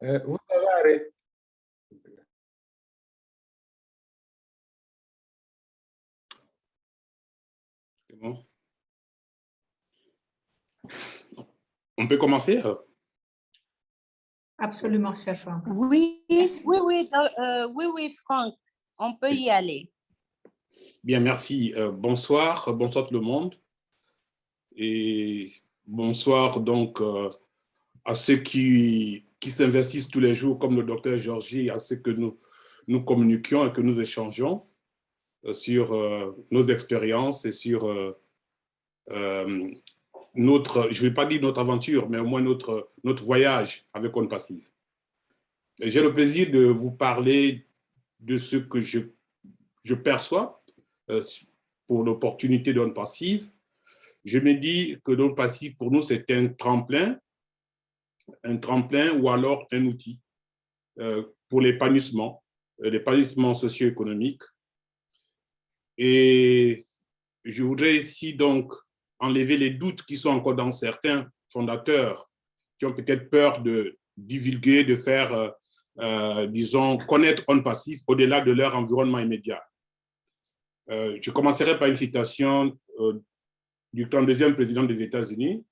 Vous avez arrêté. C'est bon. On peut commencer? Absolument, cher Franck. Oui, oui, Franck, on peut y aller. Bien, merci. Bonsoir tout le monde. Et bonsoir donc à ceux qui s'investissent tous les jours, comme le docteur Georgie, à ceux que nous communiquions et que nous échangeons sur nos expériences et sur notre, je ne vais pas dire notre aventure, mais au moins notre voyage avec On Passive. J'ai le plaisir de vous parler de ce que je perçois pour l'opportunité d'On Passive. Je me dis que l'On Passive, pour nous, c'est un tremplin ou alors un outil pour l'épanouissement socio-économique. Et je voudrais ici donc enlever les doutes qui sont encore dans certains fondateurs qui ont peut-être peur de divulguer, de faire, disons, connaître On Passive au-delà de leur environnement immédiat. Je commencerai par une citation du 32e président des États-Unis,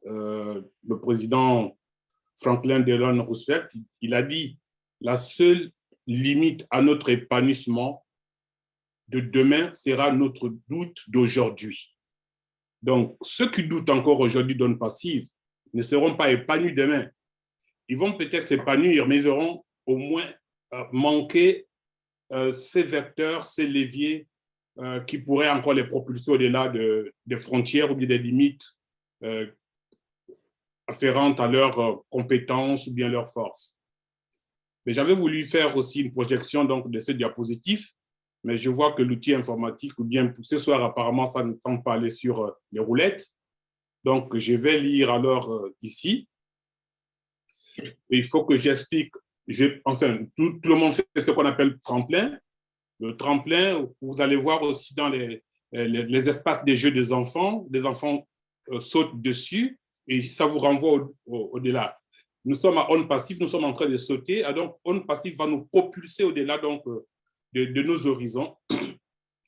le président Franklin Delano Roosevelt. Il a dit « La seule limite à notre épanouissement de demain sera notre doute d'aujourd'hui. » Donc, ceux qui doutent encore aujourd'hui d'On Passive ne seront pas épanouis demain. Ils vont peut-être s'épanouir, mais ils auront au moins manqué ces vecteurs, ces leviers qui pourraient encore les propulser au-delà des frontières ou des limites afférentes à leurs compétences ou bien leurs forces. Mais j'avais voulu faire aussi une projection donc, de ce diapositive, mais je vois que l'outil informatique, ou bien ce soir, apparemment, ça ne semble pas aller sur les roulettes. Donc, je vais lire alors ici. Et il faut que j'explique, enfin, tout le monde fait ce qu'on appelle tremplin. Le tremplin, vous allez voir aussi dans les espaces des jeux des enfants sautent dessus et ça vous renvoie au-delà. Nous sommes à On Passive, nous sommes en train de sauter, et donc On Passive va nous propulser au-delà donc de nos horizons,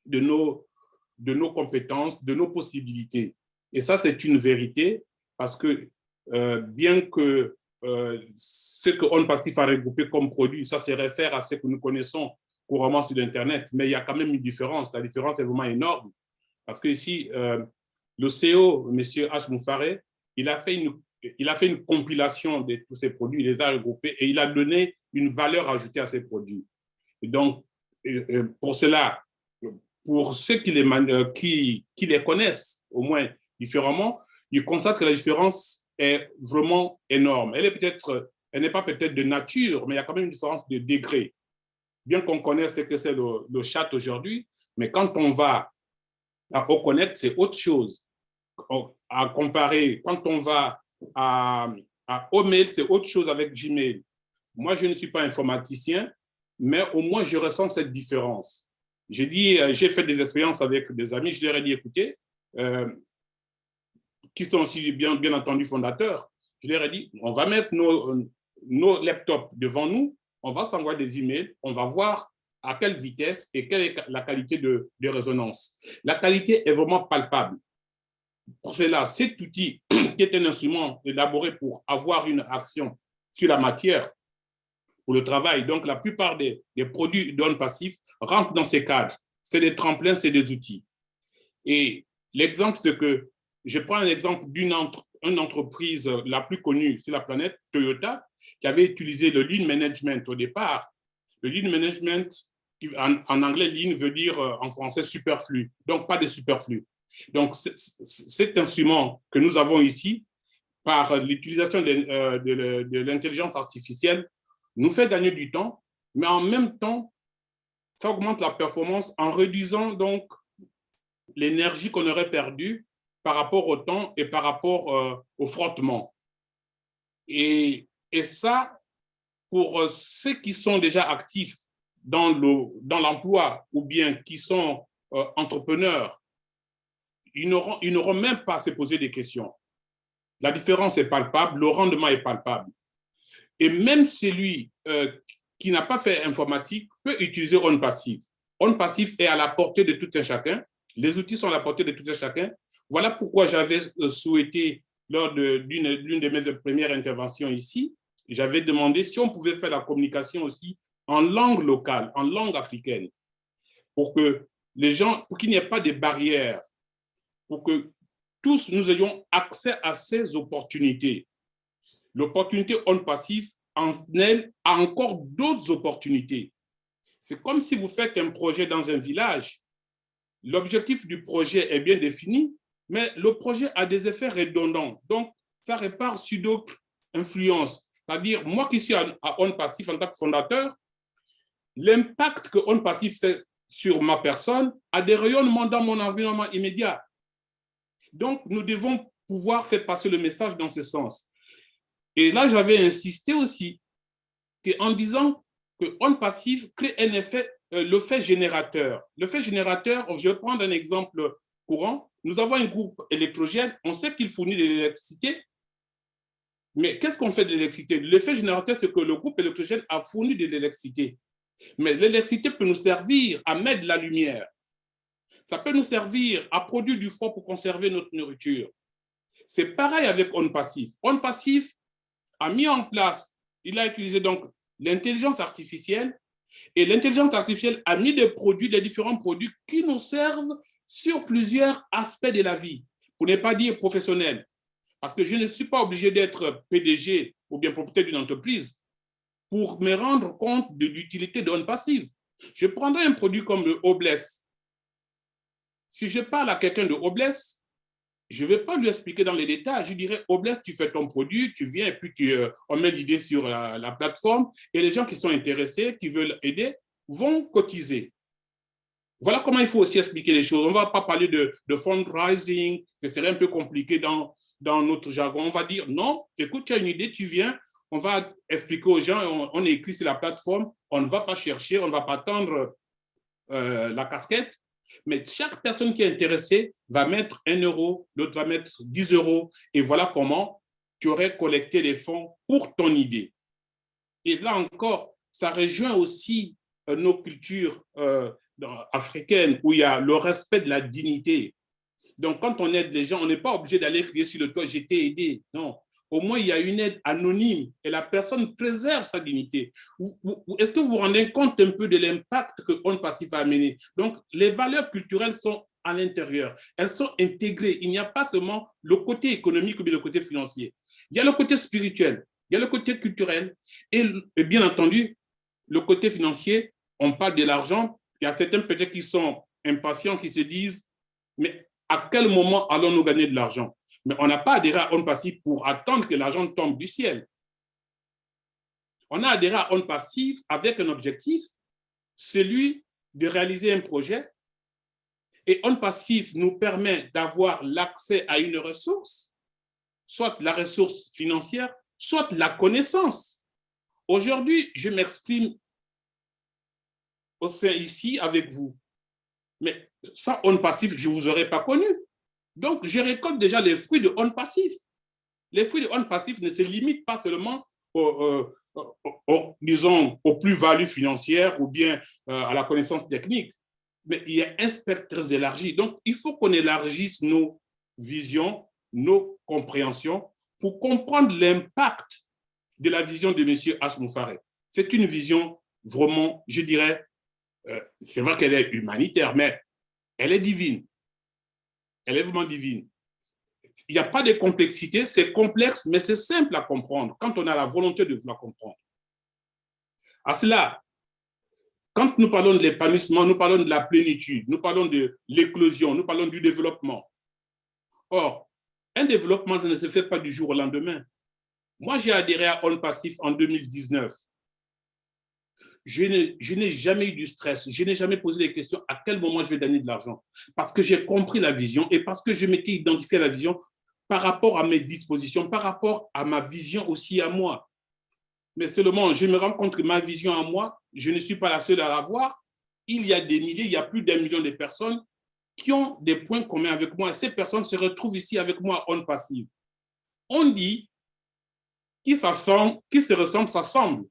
de nos compétences, de nos possibilités. Et ça, c'est une vérité parce que bien que ce que On Passive a regroupé comme produit, ça se réfère à ce que nous connaissons couramment sur Internet, mais il y a quand même une différence. La différence est vraiment énorme parce que ici, le CEO, M. H. Moufaré, il a fait une compilation de tous ces produits, il les a regroupés et il a donné une valeur ajoutée à ces produits. Et donc, pour cela, pour ceux qui les connaissent au moins différemment, ils constatent que la différence est vraiment énorme. Elle n'est pas peut-être de nature, mais il y a quand même une différence de degré. Bien qu'on connaisse ce que c'est le chat aujourd'hui, mais quand on va à Oconnect, c'est autre chose. À comparer, quand on va à Omail, c'est autre chose avec Gmail. Moi, je ne suis pas informaticien, mais au moins, je ressens cette différence. J'ai fait des expériences avec des amis, je leur ai dit, écoutez, qui sont aussi bien entendu fondateurs, je leur ai dit, on va mettre nos laptops devant nous, on va s'envoyer des emails, on va voir à quelle vitesse et quelle est la qualité de résonance. La qualité est vraiment palpable. Pour cela, cet outil, qui est un instrument élaboré pour avoir une action sur la matière, pour le travail, donc la plupart des produits d'On Passive rentrent dans ces cadres. C'est des tremplins, c'est des outils. Et l'exemple, c'est que je prends un exemple d'une entreprise la plus connue sur la planète, Toyota, qui avait utilisé le Lean Management au départ. Le Lean Management, en anglais, Lean veut dire en français superflu, donc pas de superflu. Donc, cet instrument que nous avons ici, par l'utilisation de l'intelligence artificielle, nous fait gagner du temps, mais en même temps, ça augmente la performance en réduisant donc l'énergie qu'on aurait perdue par rapport au temps et par rapport au frottement. Et ça, pour ceux qui sont déjà actifs dans l'emploi ou bien qui sont entrepreneurs, ils n'auront même pas à se poser des questions. La différence est palpable, le rendement est palpable. Et même celui qui n'a pas fait informatique peut utiliser OnPassive. OnPassive est à la portée de tout un chacun. Les outils sont à la portée de tout un chacun. Voilà pourquoi j'avais souhaité, lors d'une de mes premières interventions ici, j'avais demandé si on pouvait faire la communication aussi en langue locale, en langue africaine, pour que les gens, pour qu'il n'y ait pas de barrières, pour que tous nous ayons accès à ces opportunités. L'opportunité OnPassive, en elle, a encore d'autres opportunités. C'est comme si vous faites un projet dans un village. L'objectif du projet est bien défini, mais le projet a des effets redondants. Donc, ça repart sur d'autres influences. C'est-à-dire, moi qui suis à OnPassive en tant que fondateur, l'impact que OnPassive fait sur ma personne a des rayonnements dans mon environnement immédiat. Donc, nous devons pouvoir faire passer le message dans ce sens. Et là, j'avais insisté aussi en disant que OnPassive crée un effet, le fait générateur. Le fait générateur, je vais prendre un exemple courant. Nous avons un groupe électrogène, on sait qu'il fournit de l'électricité, mais qu'est-ce qu'on fait de l'électricité? L'effet générateur, c'est que le groupe électrogène a fourni de l'électricité. Mais l'électricité peut nous servir à mettre de la lumière. Ça peut nous servir à produire du froid pour conserver notre nourriture. C'est pareil avec OnPassive. OnPassive a mis en place, il a utilisé donc l'intelligence artificielle, et l'intelligence artificielle a mis des produits, des différents produits qui nous servent sur plusieurs aspects de la vie, pour ne pas dire professionnel. Parce que je ne suis pas obligé d'être PDG ou bien propriétaire d'une entreprise pour me rendre compte de l'utilité de OnPassive. Je prendrai un produit comme le Obless. Si je parle à quelqu'un de Obless, je ne vais pas lui expliquer dans les détails. Je dirais, Obless, tu fais ton produit, tu viens et puis on met l'idée sur la plateforme et les gens qui sont intéressés, qui veulent aider, vont cotiser. Voilà comment il faut aussi expliquer les choses. On ne va pas parler de fundraising, ce serait un peu compliqué dans notre jargon. On va dire, non, écoute, tu as une idée, tu viens, on va expliquer aux gens, on est écrit sur la plateforme, on ne va pas chercher, on ne va pas tendre la casquette, mais chaque personne qui est intéressée va mettre 1 euro, l'autre va mettre 10 euros, et voilà comment tu aurais collecté les fonds pour ton idée. Et là encore, ça rejoint aussi nos cultures africaines où il y a le respect de la dignité. Donc, quand on aide les gens, on n'est pas obligé d'aller crier sur le toit, j'ai été aidé. Non. Au moins, il y a une aide anonyme et la personne préserve sa dignité. Est-ce que vous vous rendez compte un peu de l'impact que OnPassive a amené? Donc, les valeurs culturelles sont à l'intérieur. Elles sont intégrées. Il n'y a pas seulement le côté économique ou bien le côté financier. Il y a le côté spirituel, il y a le côté culturel et bien entendu, le côté financier. On parle de l'argent. Il y a certains peut-être qui sont impatients, qui se disent, mais à quel moment allons-nous gagner de l'argent? Mais on n'a pas adhéré à OnPassive pour attendre que l'argent tombe du ciel. On a adhéré à OnPassive avec un objectif, celui de réaliser un projet. Et OnPassive nous permet d'avoir l'accès à une ressource, soit la ressource financière, soit la connaissance. Aujourd'hui, je m'exprime au sein ici avec vous. Mais sans OnPassive, je ne vous aurais pas connu. Donc, je récolte déjà les fruits de OnPassive. Les fruits de OnPassive ne se limitent pas seulement disons, aux plus-values financières ou bien à la connaissance technique, mais il y a un spectre très élargi. Donc, il faut qu'on élargisse nos visions, nos compréhensions pour comprendre l'impact de la vision de M. H. Moufaré. C'est une vision vraiment, je dirais, c'est vrai qu'elle est humanitaire, mais elle est divine. Elle est vraiment divine. Il n'y a pas de complexité, c'est complexe, mais c'est simple à comprendre quand on a la volonté de la comprendre. À cela, quand nous parlons de l'épanouissement, nous parlons de la plénitude, nous parlons de l'éclosion, nous parlons du développement. Or, un développement ne se fait pas du jour au lendemain. Moi, j'ai adhéré à OnPassive en 2019. Je n'ai jamais eu du stress, je n'ai jamais posé des questions à quel moment je vais gagner de l'argent. Parce que j'ai compris la vision et parce que je m'étais identifié à la vision par rapport à mes dispositions, par rapport à ma vision aussi à moi. Mais seulement, je me rends compte que ma vision à moi, je ne suis pas la seule à l'avoir. Il y a des milliers, il y a plus d'1 million de personnes qui ont des points communs avec moi. Et ces personnes se retrouvent ici avec moi OnPassive. On dit qui se ressemblent s'assemblent.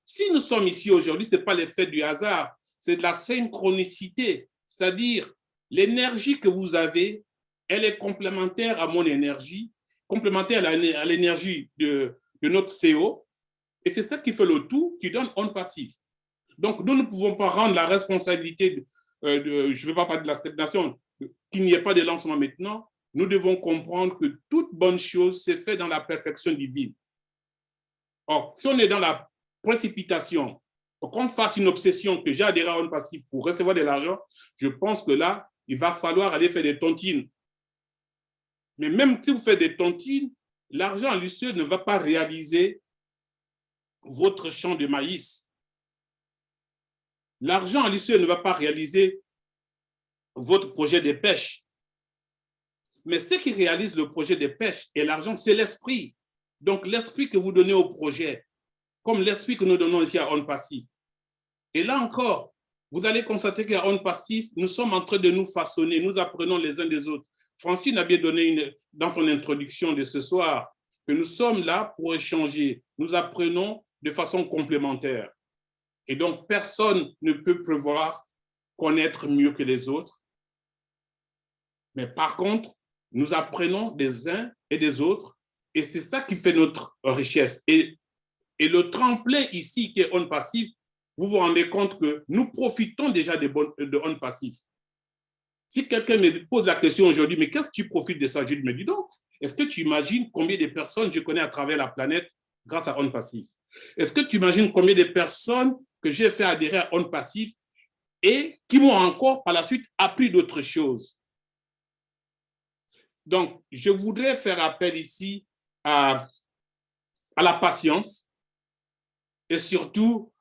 Si nous sommes ici aujourd'hui, ce n'est pas l'effet du hasard, c'est de la synchronicité, c'est-à-dire l'énergie que vous avez, elle est complémentaire à mon énergie, complémentaire à l'énergie de notre CO, et c'est ça qui fait le tout, qui donne onde passive. Donc, nous ne pouvons pas rendre la responsabilité, je ne vais pas parler de la stagnation, qu'il n'y ait pas de lancement maintenant. Nous devons comprendre que toute bonne chose s'est faite dans la perfection divine. Or, si on est dans la précipitation, qu'on fasse une obsession que j'ai adhéré à onde passive pour recevoir de l'argent, je pense que là, il va falloir aller faire des tontines. Mais même si vous faites des tontines, l'argent en lui seul ne va pas réaliser votre champ de maïs. L'argent en lui seul ne va pas réaliser votre projet de pêche. Mais ce qui réalise le projet de pêche et l'argent, c'est l'esprit. Donc, l'esprit que vous donnez au projet, comme l'esprit que nous donnons ici à onde passive. Et là encore, vous allez constater qu'à onde passive, nous sommes en train de nous façonner, nous apprenons les uns des autres. Francine a bien donné dans son introduction de ce soir que nous sommes là pour échanger. Nous apprenons de façon complémentaire. Et donc, personne ne peut prévoir connaître mieux que les autres. Mais par contre, nous apprenons des uns et des autres. Et c'est ça qui fait notre richesse. Et le tremplin ici, qui est onde passive, vous vous rendez compte que nous profitons déjà de onde passive. Si quelqu'un me pose la question aujourd'hui, mais qu'est-ce que tu profites de ça? Je me dis donc, est-ce que tu imagines combien de personnes je connais à travers la planète grâce à onde passive? Est-ce que tu imagines combien de personnes que j'ai fait adhérer à onde passive et qui m'ont encore par la suite appris d'autres choses? Donc, je voudrais faire appel ici à la patience et surtout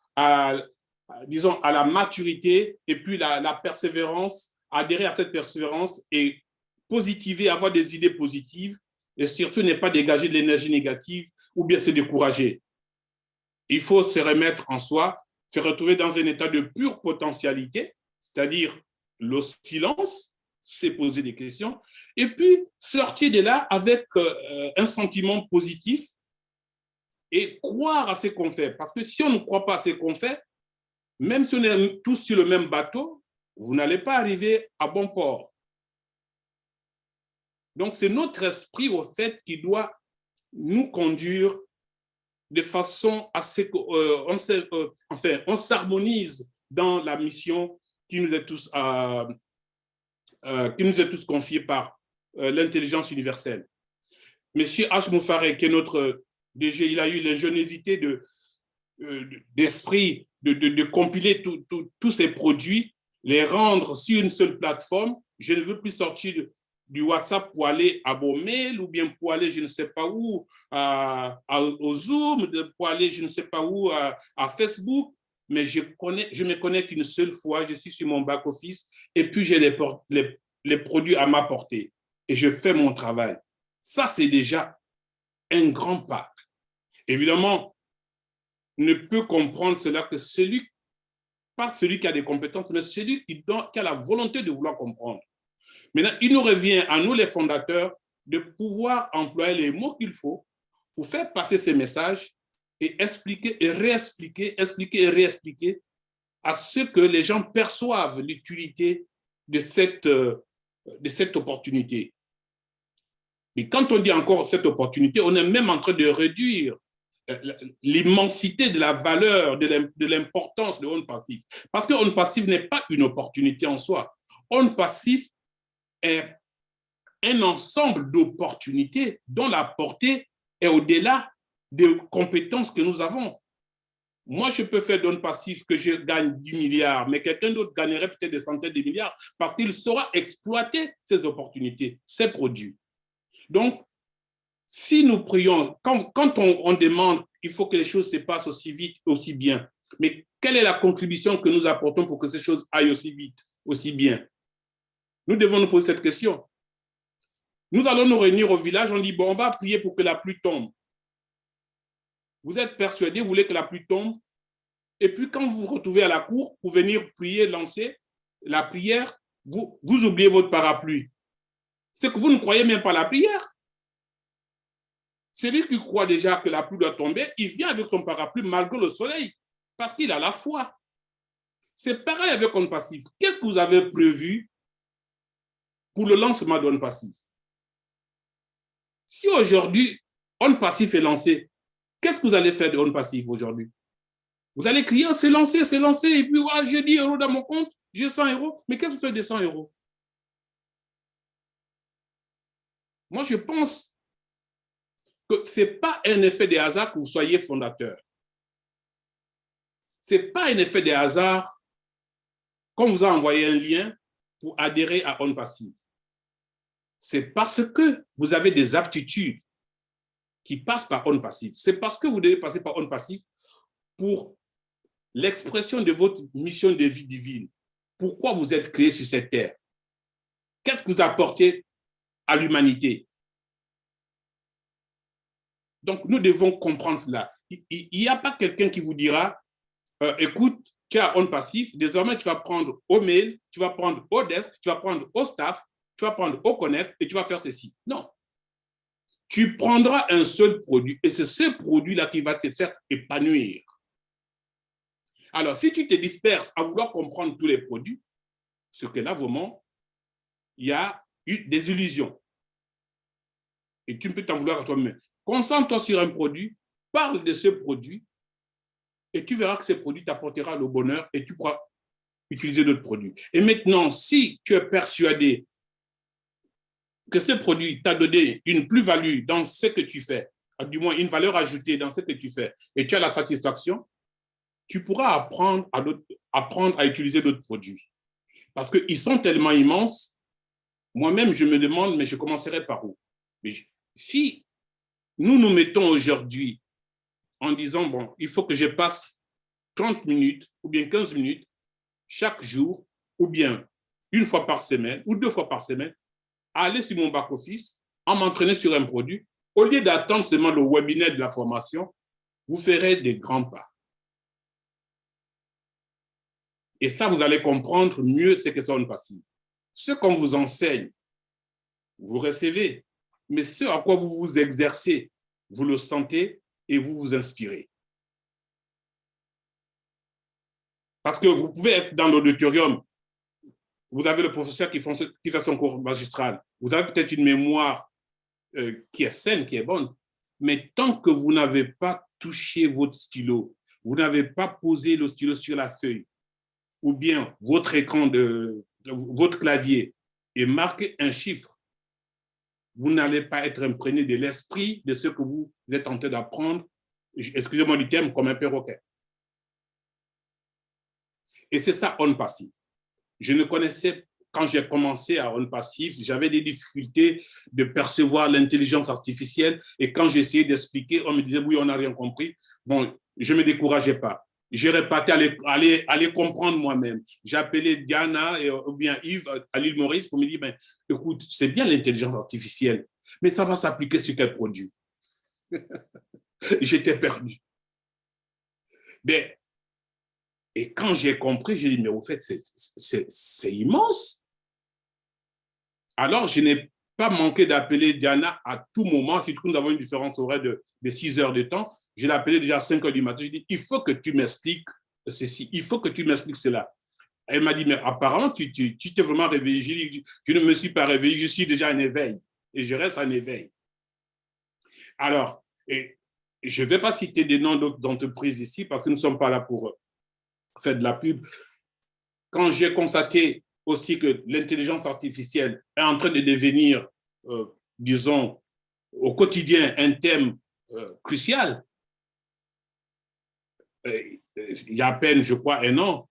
disons, à la maturité et puis la persévérance, adhérer à cette persévérance et positiver, avoir des idées positives et surtout ne pas dégager de l'énergie négative ou bien se décourager. Il faut se remettre en soi, se retrouver dans un état de pure potentialité, c'est-à-dire le silence, se poser des questions, et puis sortir de là avec un sentiment positif et croire à ce qu'on fait. Parce que si on ne croit pas à ce qu'on fait, même si on est tous sur le même bateau, vous n'allez pas arriver à bon port. Donc, c'est notre esprit, au fait, qui doit nous conduire de façon à ce qu'on s'harmonise dans la mission qui nous est tous confiée par l'intelligence universelle. Monsieur H. Moufaré, qui est notre DG, il a eu l'ingéniosité d'esprit de compiler tous ces produits, les rendre sur une seule plateforme. Je ne veux plus sortir du WhatsApp pour aller à vos mails ou bien pour aller je ne sais pas où au Zoom, pour aller je ne sais pas où à Facebook, mais je me connecte une seule fois, je suis sur mon back-office et puis j'ai les produits à ma portée et je fais mon travail. Ça, c'est déjà un grand pas. Évidemment, ne peut comprendre cela que pas celui qui a des compétences, mais celui qui a la volonté de vouloir comprendre. Maintenant, il nous revient à nous, les fondateurs, de pouvoir employer les mots qu'il faut pour faire passer ces messages et expliquer et réexpliquer, expliquer et réexpliquer à ce que les gens perçoivent l'utilité de cette opportunité. Et quand on dit encore cette opportunité, on est même en train de réduire l'immensité de la valeur, de l'importance de onde passive. Parce que onde passive n'est pas une opportunité en soi. Onde passive est un ensemble d'opportunités dont la portée est au-delà des compétences que nous avons. Moi, je peux faire d'onde passive que je gagne 10 milliards, mais quelqu'un d'autre gagnerait peut-être des centaines de milliards parce qu'il saura exploiter ces opportunités, ces produits. Donc, si nous prions, quand on demande, il faut que les choses se passent aussi vite, aussi bien. Mais quelle est la contribution que nous apportons pour que ces choses aillent aussi vite, aussi bien? Nous devons nous poser cette question. Nous allons nous réunir au village, on dit, bon, on va prier pour que la pluie tombe. Vous êtes persuadés, vous voulez que la pluie tombe, et puis quand vous vous retrouvez à la cour pour venir prier, lancer la prière, vous oubliez votre parapluie. C'est que vous ne croyez même pas à la prière. Celui qui croit déjà que la pluie doit tomber, il vient avec son parapluie malgré le soleil, parce qu'il a la foi. C'est pareil avec On Passif. Qu'est-ce que vous avez prévu pour le lancement d'On Passif? Si aujourd'hui, On Passif est lancé, qu'est-ce que vous allez faire de On Passif aujourd'hui? Vous allez crier, c'est lancé, et puis j'ai 10 euros dans mon compte, j'ai 100 euros. Mais qu'est-ce que vous faites des 100 euros? Moi, je pense que ce n'est pas un effet de hasard que vous soyez fondateur. Ce n'est pas un effet de hasard qu'on vous a envoyé un lien pour adhérer à On Passif. C'est parce que vous avez des aptitudes qui passent par On Passif. C'est parce que vous devez passer par On Passif pour l'expression de votre mission de vie divine. Pourquoi vous êtes créé sur cette terre? Qu'est-ce que vous apportez à l'humanité? Donc, nous devons comprendre cela. Il n'y a pas quelqu'un qui vous dira, écoute, tu as On Passif, désormais tu vas prendre au mail, tu vas prendre au desk, tu vas prendre au staff, tu vas prendre au connect et tu vas faire ceci. Non. Tu prendras un seul produit et c'est ce produit-là qui va te faire épanouir. Alors, si tu te disperses à vouloir comprendre tous les produits, ce que là, vraiment, il y a eu des illusions. Et tu peux t'en vouloir à toi-même. Concentre-toi sur un produit, parle de ce produit, et tu verras que ce produit t'apportera le bonheur et tu pourras utiliser d'autres produits. Et maintenant, si tu es persuadé que ce produit t'a donné une plus-value dans ce que tu fais, du moins une valeur ajoutée dans ce que tu fais, et tu as la satisfaction, tu pourras apprendre à utiliser d'autres produits. Parce qu'ils sont tellement immenses, moi-même, je me demande, mais je commencerai par où? Mais si nous nous mettons aujourd'hui en disant, bon, il faut que je passe 30 minutes ou bien 15 minutes chaque jour, ou bien une fois par semaine ou 2 fois par semaine, à aller sur mon back-office, en m'entraîner sur un produit, au lieu d'attendre seulement le webinaire de la formation, vous ferez des grands pas. Et ça, vous allez comprendre mieux ce que c'est On Passif. Ce qu'on vous enseigne, vous recevez, mais ce à quoi vous vous exercez, vous le sentez et vous vous inspirez. Parce que vous pouvez être dans l'auditorium, vous avez le professeur qui fait son cours magistral, vous avez peut-être une mémoire qui est saine, qui est bonne, mais tant que vous n'avez pas touché votre stylo, vous n'avez pas posé le stylo sur la feuille, ou bien votre écran votre clavier et marqué un chiffre, vous n'allez pas être imprégné de l'esprit de ce que vous êtes en train d'apprendre, excusez-moi du terme, comme un perroquet. Et c'est ça, On Passif. Je ne connaissais, quand j'ai commencé à On Passif, j'avais des difficultés de percevoir l'intelligence artificielle et quand j'essayais d'expliquer, on me disait, oui, on n'a rien compris. Bon, je ne me décourageais pas. J'ai réparti à les comprendre moi-même. J'ai appelé Diana ou bien Yves à l'île Maurice pour me dire, ben, écoute, c'est bien l'intelligence artificielle, mais ça va s'appliquer sur quel produit? J'étais perdu. Ben, et quand j'ai compris, j'ai dit, mais au fait, c'est immense. Alors, je n'ai pas manqué d'appeler Diana à tout moment, surtout que nous avons une différence horaire de 6 heures de temps. Je l'ai appelé déjà à 5 heures du matin. Je dit, il faut que tu m'expliques ceci, il faut que tu m'expliques cela. Elle m'a dit, mais apparemment, tu t'es vraiment réveillé. Je dit, je ne me suis pas réveillé, je suis déjà en éveil. Et je reste en éveil. Alors, je ne vais pas citer des noms d'entreprises ici parce que nous ne sommes pas là pour faire de la pub. Quand j'ai constaté aussi que l'intelligence artificielle est en train de devenir, disons, au quotidien, un thème crucial, il y a à peine, je crois, 1 an,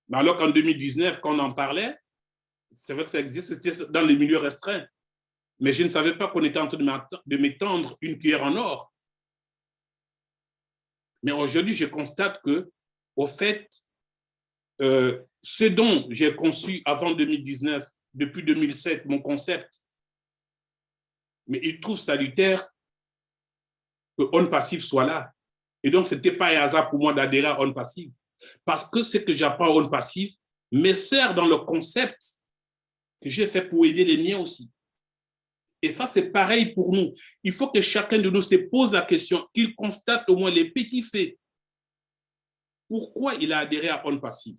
mais alors qu'en 2019, quand on en parlait, c'est vrai que ça existe, c'était dans les milieux restreints, mais je ne savais pas qu'on était en train de m'étendre une cuillère en or. Mais aujourd'hui, je constate que, au fait, ce dont j'ai conçu avant 2019, depuis 2007, mon concept, mais il trouve salutaire que On Passif soit là. Et donc, ce n'était pas un hasard pour moi d'adhérer à On Passif. Parce que ce que j'apprends à On Passif me sert dans le concept que j'ai fait pour aider les miens aussi. Et ça, c'est pareil pour nous. Il faut que chacun de nous se pose la question, qu'il constate au moins les petits faits. Pourquoi il a adhéré à On Passive?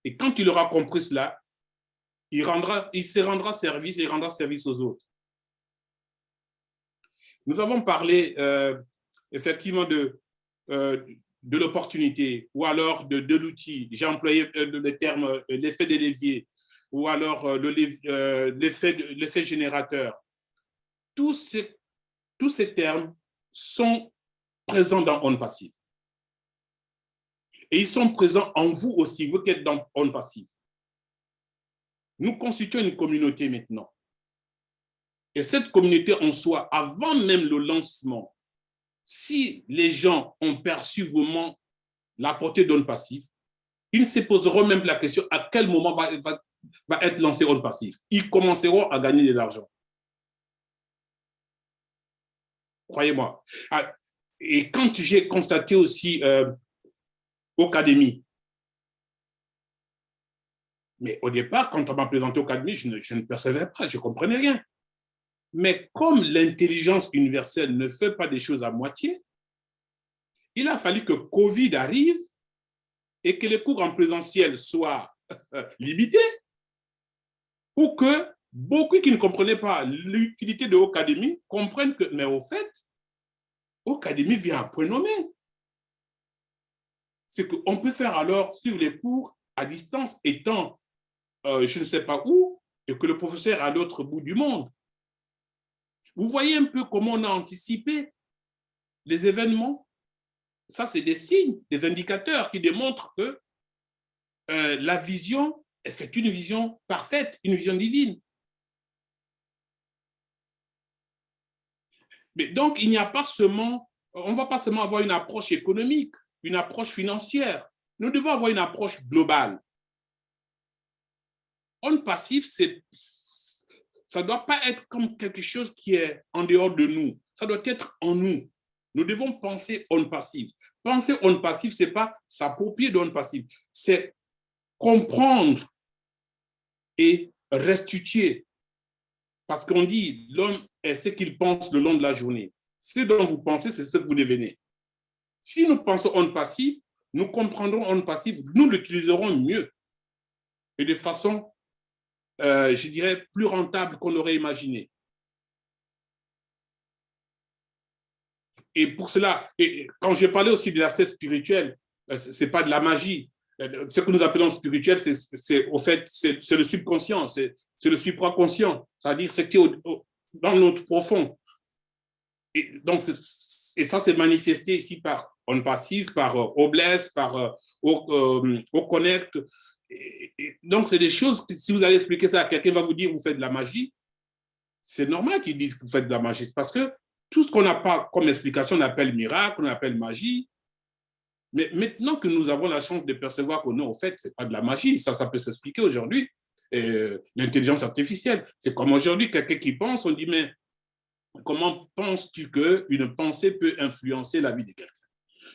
Et quand il aura compris cela, il se rendra service et il rendra service aux autres. Nous avons parlé effectivement de l'opportunité ou alors de l'outil. J'ai employé le terme l'effet des leviers ou alors l'effet générateur. Tous ces termes sont présents dans On Passive. Et ils sont présents en vous aussi, vous qui êtes dans On Passive. Nous constituons une communauté maintenant. Et cette communauté en soi, avant même le lancement, si les gens ont perçu vraiment la portée d'On Passive, ils ne se poseront même la question à quel moment va être lancé On Passive. Ils commenceront à gagner de l'argent. Croyez-moi. Et quand j'ai constaté aussi Académie, mais au départ, quand on m'a présenté Académie, je ne percevais pas, je ne comprenais rien. Mais comme l'intelligence universelle ne fait pas des choses à moitié, il a fallu que Covid arrive et que les cours en présentiel soient limités pour que beaucoup qui ne comprenaient pas l'utilité de Académie comprennent que, mais au fait, Académie vient à point nommé. C'est qu'on peut faire alors suivre les cours à distance étant je ne sais pas où et que le professeur est à l'autre bout du monde. Vous voyez un peu comment on a anticipé les événements. Ça, c'est des signes, des indicateurs qui démontrent que la vision, c'est une vision parfaite, une vision divine. Mais donc, il n'y a pas seulement, on ne va pas seulement avoir une approche économique, une approche financière. Nous devons avoir une approche globale. On Passive, ça ne doit pas être comme quelque chose qui est en dehors de nous. Ça doit être en nous. Nous devons penser On Passive. Penser On Passive, ce n'est pas s'approprier d'On Passive, c'est comprendre et restituer. Parce qu'on dit, l'homme est ce qu'il pense le long de la journée. Ce dont vous pensez, c'est ce que vous devenez. Si nous pensons On Passive, nous comprendrons On Passive, nous l'utiliserons mieux et de façon, je dirais, plus rentable qu'on aurait imaginé. Et pour cela, et quand j'ai parlé aussi de l'aspect spirituel, ce n'est pas de la magie. Ce que nous appelons spirituel, au fait, c'est le subconscient, c'est le supraconscient, c'est-à-dire ce qui est dans notre profond. Et, donc, et ça, c'est manifesté ici par On Passive, par Obless, par Connect. Et donc, c'est des choses, si vous allez expliquer ça à quelqu'un, va vous dire, vous faites de la magie. C'est normal qu'ils disent que vous faites de la magie, parce que tout ce qu'on n'a pas comme explication, on appelle miracle, on appelle magie. Mais maintenant que nous avons la chance de percevoir que non, en fait, ce n'est pas de la magie, ça peut s'expliquer aujourd'hui. L'intelligence artificielle, c'est comme aujourd'hui, quelqu'un qui pense, on dit, mais comment penses-tu qu'une pensée peut influencer la vie de quelqu'un?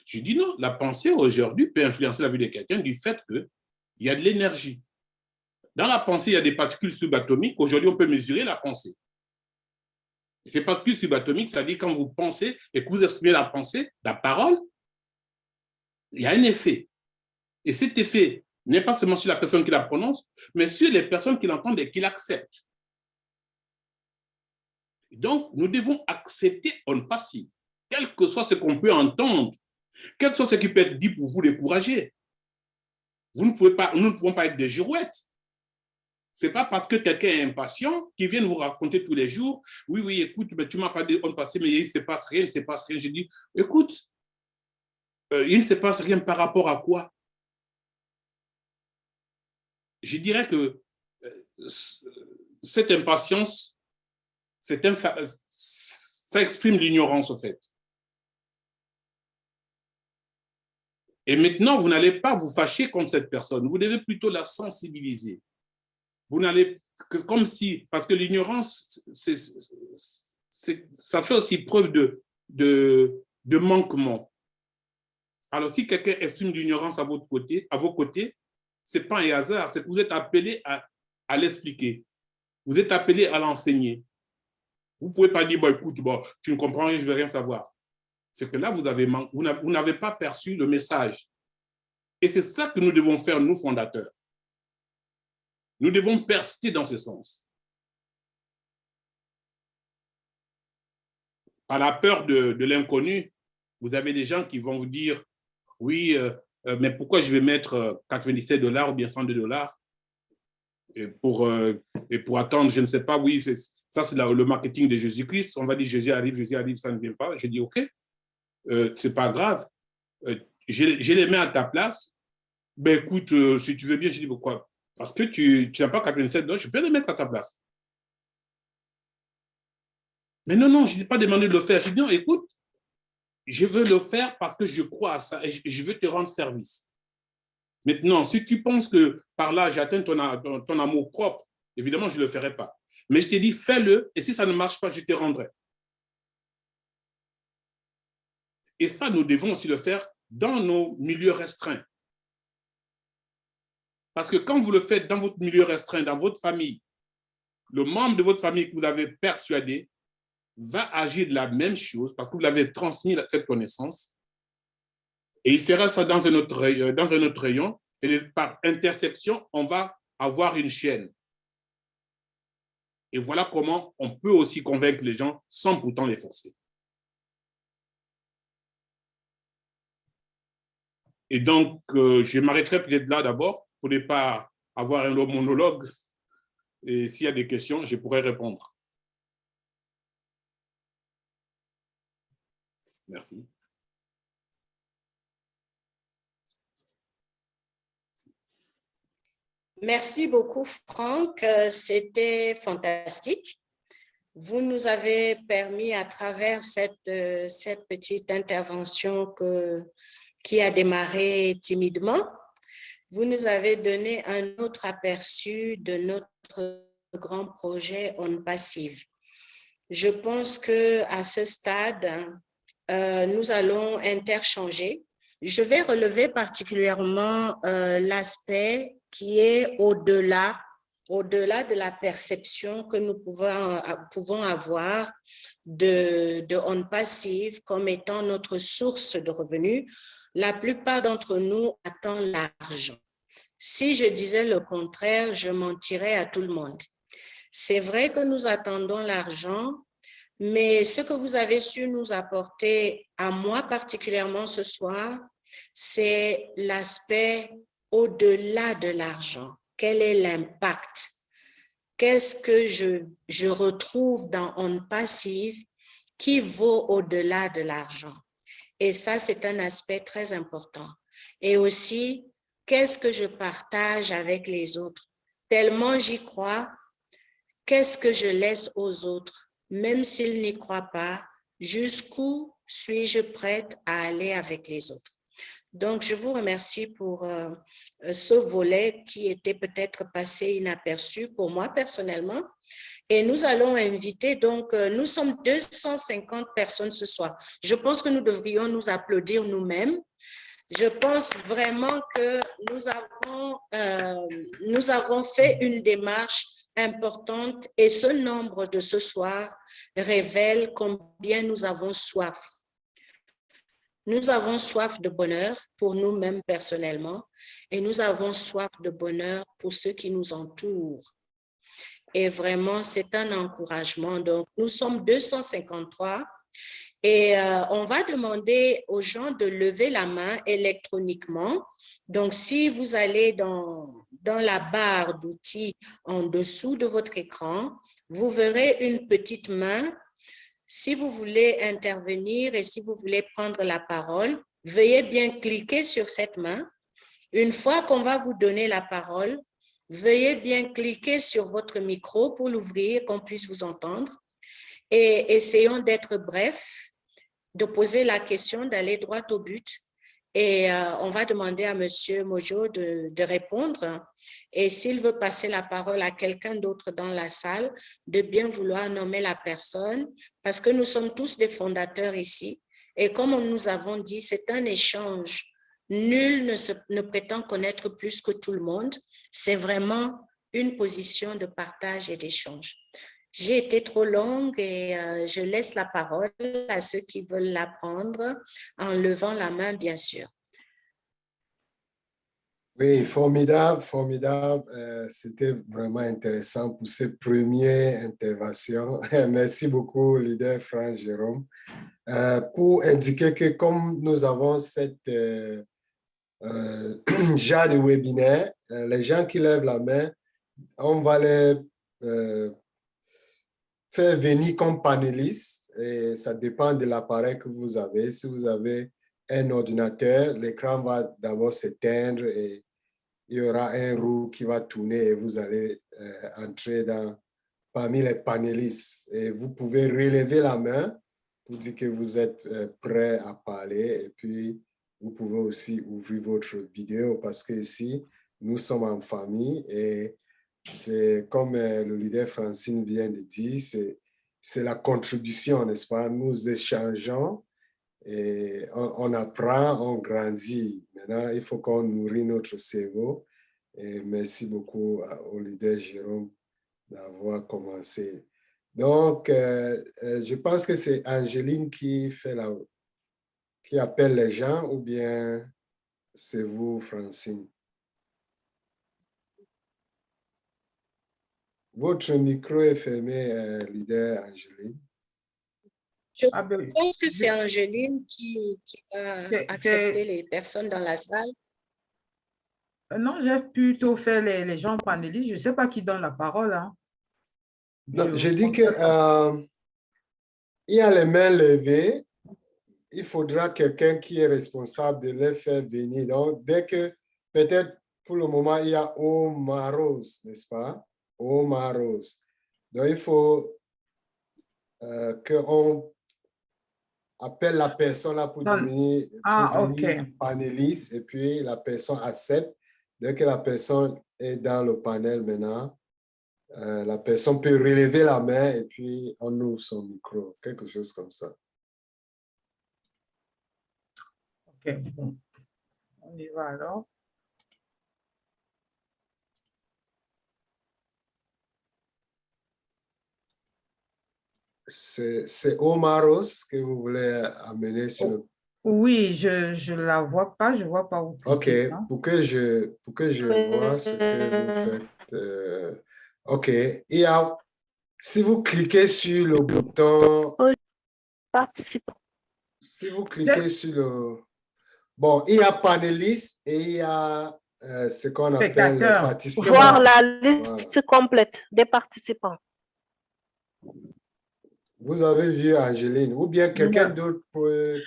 Je dis non, la pensée aujourd'hui peut influencer la vie de quelqu'un du fait qu'il y a de l'énergie. Dans la pensée, il y a des particules subatomiques. Aujourd'hui, on peut mesurer la pensée. Ces particules subatomiques, c'est-à-dire quand vous pensez et que vous exprimez la pensée, la parole, il y a un effet. Et cet effet n'est pas seulement sur la personne qui la prononce, mais sur les personnes qui l'entendent et qui l'acceptent. Donc, nous devons accepter On Passive, quel que soit ce qu'on peut entendre, quel que soit ce qui peut être dit pour vous décourager. Nous ne pouvons pas être des girouettes. Ce n'est pas parce que quelqu'un est impatient qu'il vient vous raconter tous les jours, oui, écoute, mais tu m'as pas dit On Passive, mais il ne se passe rien, il ne se passe rien. Je dis, écoute, il ne se passe rien par rapport à quoi? Je dirais que cette impatience, ça exprime l'ignorance, au fait. Et maintenant, vous n'allez pas vous fâcher contre cette personne. Vous devez plutôt la sensibiliser. Vous n'allez, comme si, parce que l'ignorance, ça fait aussi preuve de manquement. Alors, si quelqu'un exprime l'ignorance à vos côtés, ce n'est pas un hasard, c'est que vous êtes appelé à l'expliquer. Vous êtes appelé à l'enseigner. Vous ne pouvez pas dire, bon, écoute, bon, tu ne comprends rien, je ne veux rien savoir. C'est que là, vous n'avez pas perçu le message. Et c'est ça que nous devons faire, nous, fondateurs. Nous devons persister dans ce sens. Par la peur de l'inconnu, vous avez des gens qui vont vous dire, oui, mais pourquoi je vais mettre 97 $ ou bien 102 $ et pour attendre, je ne sais pas, oui, ça c'est le marketing de Jésus-Christ. On va dire, Jésus arrive, ça ne vient pas. Je dis, OK, c'est pas grave. Je les mets à ta place. Ben écoute, si tu veux bien, je dis, pourquoi? Parce que tu n'as pas 97 $, je peux les mettre à ta place. Mais non, je n'ai pas demandé de le faire. Je dis, non, écoute, je veux le faire parce que je crois à ça et je veux te rendre service. Maintenant, si tu penses que par là, j'atteins ton amour propre, évidemment, je ne le ferai pas. Mais je te dis, fais-le et si ça ne marche pas, je te rendrai. Et ça, nous devons aussi le faire dans nos milieux restreints. Parce que quand vous le faites dans votre milieu restreint, dans votre famille, le membre de votre famille que vous avez persuadé va agir de la même chose parce que vous l'avez transmis cette connaissance et il fera ça dans un autre rayon et par intersection, on va avoir une chaîne. Et voilà comment on peut aussi convaincre les gens sans pourtant les forcer. Et donc, je m'arrêterai peut-être là d'abord pour ne pas avoir un long monologue. Et s'il y a des questions, je pourrai répondre. Merci. Merci beaucoup, Franck. C'était fantastique. Vous nous avez permis, à travers cette petite intervention qui a démarré timidement, vous nous avez donné un autre aperçu de notre grand projet On Passive. Je pense qu'à ce stade, nous allons interchanger. Je vais relever particulièrement l'aspect qui est au-delà de la perception que nous pouvons avoir de On Passive comme étant notre source de revenus. La plupart d'entre nous attendent l'argent. Si je disais le contraire, je mentirais à tout le monde. C'est vrai que nous attendons l'argent, mais ce que vous avez su nous apporter, à moi particulièrement ce soir, c'est l'aspect au-delà de l'argent. Quel est l'impact? Qu'est-ce que je retrouve dans On Passive qui vaut au-delà de l'argent? Et ça, c'est un aspect très important. Et aussi, qu'est-ce que je partage avec les autres? Tellement j'y crois, qu'est-ce que je laisse aux autres? Même s'ils n'y croient pas, jusqu'où suis-je prête à aller avec les autres? Donc, je vous remercie pour ce volet qui était peut-être passé inaperçu pour moi personnellement. Et nous allons inviter, donc, nous sommes 250 personnes ce soir. Je pense que nous devrions nous applaudir nous-mêmes. Je pense vraiment que nous avons fait une démarche importante et ce nombre de ce soir révèle combien nous avons soif. Nous avons soif de bonheur pour nous-mêmes personnellement et nous avons soif de bonheur pour ceux qui nous entourent. Et vraiment, c'est un encouragement. Donc, nous sommes 253 et on va demander aux gens de lever la main électroniquement. Donc, si vous allez dans la barre d'outils en dessous de votre écran, vous verrez une petite main. Si vous voulez intervenir et si vous voulez prendre la parole, veuillez bien cliquer sur cette main. Une fois qu'on va vous donner la parole, veuillez bien cliquer sur votre micro pour l'ouvrir, qu'on puisse vous entendre. Et essayons d'être brefs, de poser la question, d'aller droit au but. Et on va demander à M. Mojo de répondre. Et s'il veut passer la parole à quelqu'un d'autre dans la salle, de bien vouloir nommer la personne, parce que nous sommes tous des fondateurs ici. Et comme nous avons dit, c'est un échange. Nul ne prétend connaître plus que tout le monde. C'est vraiment une position de partage et d'échange. J'ai été trop longue et je laisse la parole à ceux qui veulent la prendre en levant la main, bien sûr. Oui, formidable, formidable. C'était vraiment intéressant pour cette première intervention. Merci beaucoup, leader Franck Jérôme. Pour indiquer que comme nous avons cette genre de webinaire, les gens qui lèvent la main, on va les faire venir comme panélistes et ça dépend de l'appareil que vous avez. Si vous avez un ordinateur, l'écran va d'abord s'éteindre et il y aura un roue qui va tourner et vous allez entrer parmi les panélistes. Et vous pouvez relever la main pour dire que vous êtes prêt à parler. Et puis, vous pouvez aussi ouvrir votre vidéo parce que ici, nous sommes en famille et c'est comme le leader Francine vient de dire, c'est la contribution, n'est-ce pas? Nous échangeons et on apprend, on grandit. Maintenant, il faut qu'on nourrit notre cerveau. Et merci beaucoup au leader Jérôme d'avoir commencé. Donc, je pense que c'est Angéline qui appelle les gens ou bien c'est vous, Francine? Votre micro est fermé, leader Angéline. Je pense que c'est Angéline qui va accepter les personnes dans la salle. Non, j'ai plutôt fait les gens panélistes. Je ne sais pas qui donne la parole. Hein. Non, je dis que il y a les mains levées. Il faudra quelqu'un qui est responsable de les faire venir. Donc, dès que, peut-être pour le moment, il y a Omar Rose, n'est-ce pas? Omar Rose. Donc, il faut qu'on appelle la personne là pour devenir panéliste et puis la personne accepte. Dès que la personne est dans le panel maintenant, la personne peut relever la main et puis on ouvre son micro, quelque chose comme ça. Ok, bon. On y va alors. C'est Omaros que vous voulez amener sur le... Oui, je ne la vois pas, je ne vois pas où cliquer. OK, pour que je vois ce que vous faites. OK, si vous cliquez sur le bouton... Participant. Si vous cliquez sur le... Bon, il y a panéliste et il y a ce qu'on appelle les participants. Voir la liste complète des participants. Vous avez vu Angéline ou bien quelqu'un d'autre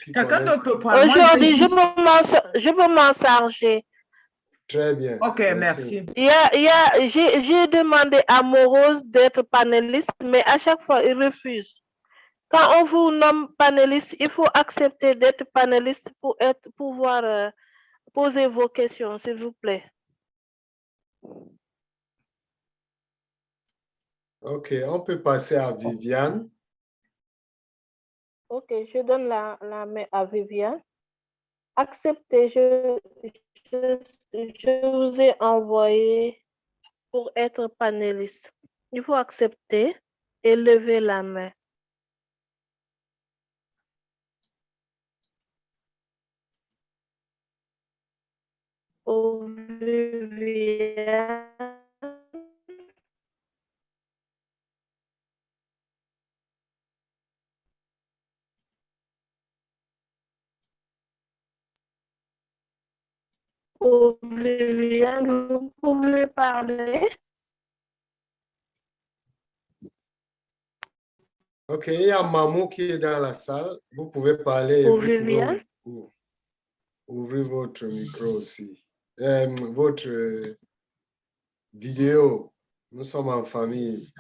qui quelqu'un d'autre peut Aujourd'hui, je peux m'en charger. Très bien. OK, merci. J'ai demandé à Morose d'être panéliste, mais à chaque fois, il refuse. Quand on vous nomme panéliste, il faut accepter d'être panéliste pour pouvoir poser vos questions, s'il vous plaît. OK, on peut passer à Viviane. OK, je donne la main à Viviane. Acceptez, je vous ai envoyé pour être panéliste. Il faut accepter et lever la main. Viviane. Viviane, vous pouvez parler. OK, il y a Mamou qui est dans la salle. Vous pouvez parler. Viviane. Ouvrez votre micro aussi. Votre vidéo. Nous sommes en famille.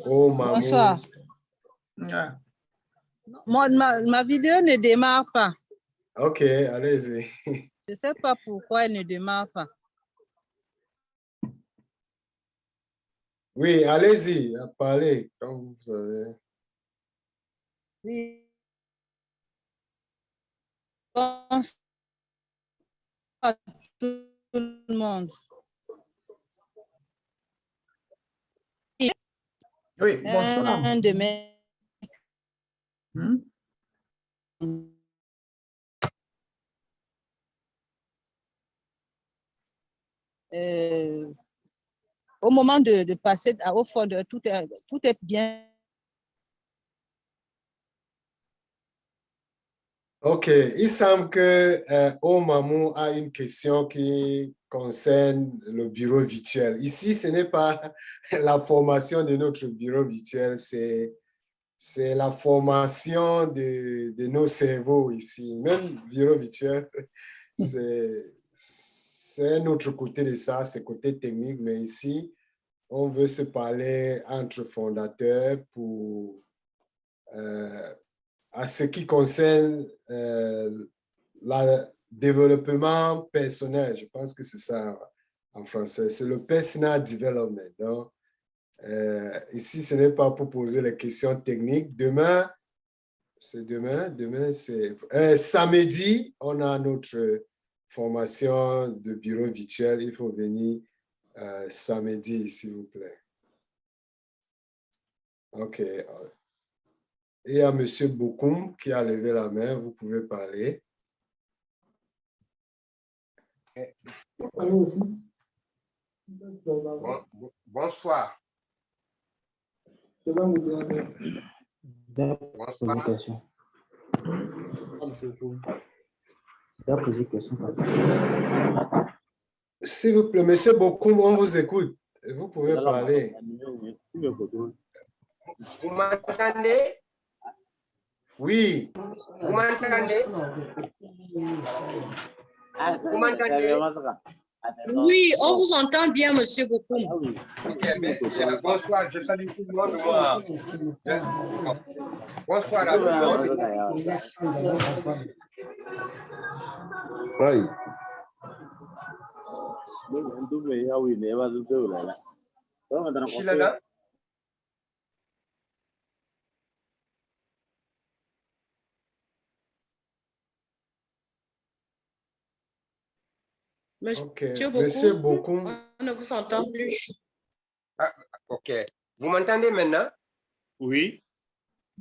Oh, Mamou. Bonsoir. Ma vidéo ne démarre pas. OK, allez-y. Je ne sais pas pourquoi elle ne démarre pas. Oui, allez-y, parlez quand vous avez. Oui. Bonsoir à tout le monde. Oui, bonsoir. Demain. Au moment de passer au fond, tout est bien. OK, il semble que Omamou a une question qui concerne le bureau virtuel. Ici, ce n'est pas la formation de notre bureau virtuel, c'est la formation de nos cerveaux ici. Même bureau virtuel, c'est un autre côté de ça, c'est côté technique, mais ici, on veut se parler entre fondateurs pour... à ce qui concerne le développement personnel. Je pense que c'est ça en français. C'est le personal development. Donc, ici, ce n'est pas pour poser les questions techniques. Demain, c'est samedi, on a notre formation de bureau virtuel. Il faut venir samedi, s'il vous plaît. OK. Et il y a M. Bokoum qui a levé la main. Vous pouvez parler. Bonsoir. S'il vous plaît, M. Bokoum, on vous écoute. Vous pouvez parler. Vous m'entendez? Oui. Vous m'entendez? Vous m'entendez? Oui, on vous entend bien, monsieur Bokoum. Ok, merci. Bonsoir, je salue tout le monde. Bonsoir à tout le monde. Oui. Je suis là. Monsieur Bokoum, on ne vous entend plus. Ah, ok. Vous m'entendez maintenant? Oui.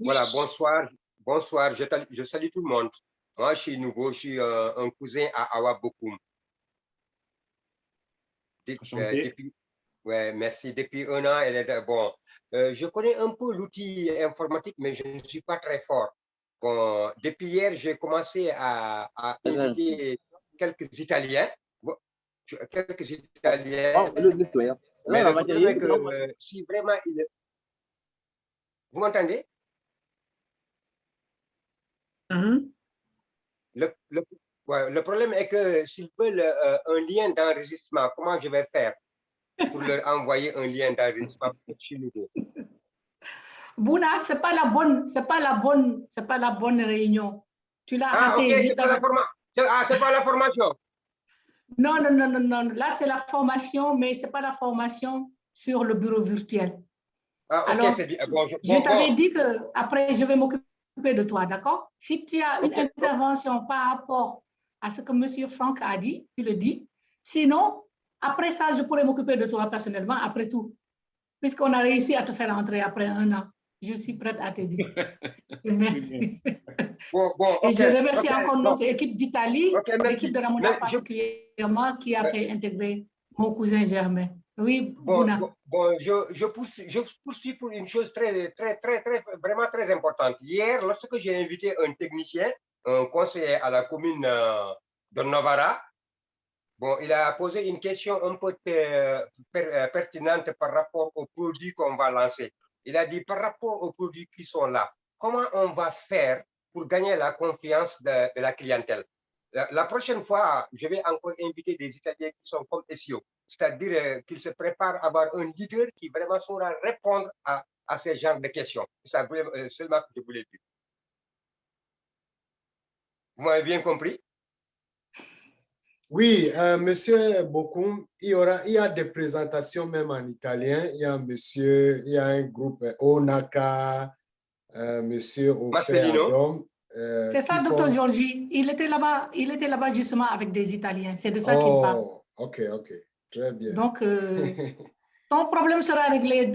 Voilà, bonsoir. Bonsoir, je salue tout le monde. Moi, je suis nouveau, je suis un cousin à Awa Bokoum. Ouais, merci. Depuis un an, elle est bon. Je connais un peu l'outil informatique, mais je ne suis pas très fort. Bon, depuis hier, j'ai commencé à inviter quelques Italiens. Mais le problème est que si vraiment vous m'entendez? Le problème est que s'ils veulent un lien d'enregistrement, comment je vais faire pour leur envoyer un lien d'enregistrement chez nous? Bouna, c'est pas la bonne réunion. Tu l'as raté. Ok, c'est pas la formation. Non. Là, c'est la formation, mais c'est pas la formation sur le bureau virtuel. Ok, c'est bien. Je t'avais dit que après, je vais m'occuper de toi, d'accord? Si tu as une intervention par rapport à ce que M. Franck a dit, tu le dis. Sinon, après ça, je pourrais m'occuper de toi personnellement, après tout. Puisqu'on a réussi à te faire entrer après un an. Je suis prête à t'aider. Merci. Et je remercie encore notre équipe d'Italie, l'équipe de Ramona particulièrement, qui a fait intégrer mon cousin Germain. Oui, je poursuis pour une chose vraiment très importante. Hier, lorsque j'ai invité un technicien, un conseiller à la commune de Novara, il a posé une question un peu pertinente par rapport aux produits qu'on va lancer. Il a dit, par rapport aux produits qui sont là, comment on va faire pour gagner la confiance de la clientèle? La prochaine fois, je vais encore inviter des Italiens qui sont comme SEO, c'est-à-dire qu'ils se préparent à avoir un leader qui vraiment saura répondre à ce genre de questions. C'est ça seulement que je voulais dire. Vous m'avez bien compris? Oui, Monsieur Bokoum, il y a des présentations même en italien. Il y a un groupe Onaka, Monsieur Ofer. C'est ça, docteur Giorgi. Il était là-bas justement avec des Italiens. C'est de ça qu'il parle. Ok, très bien. Donc, ton problème sera réglé,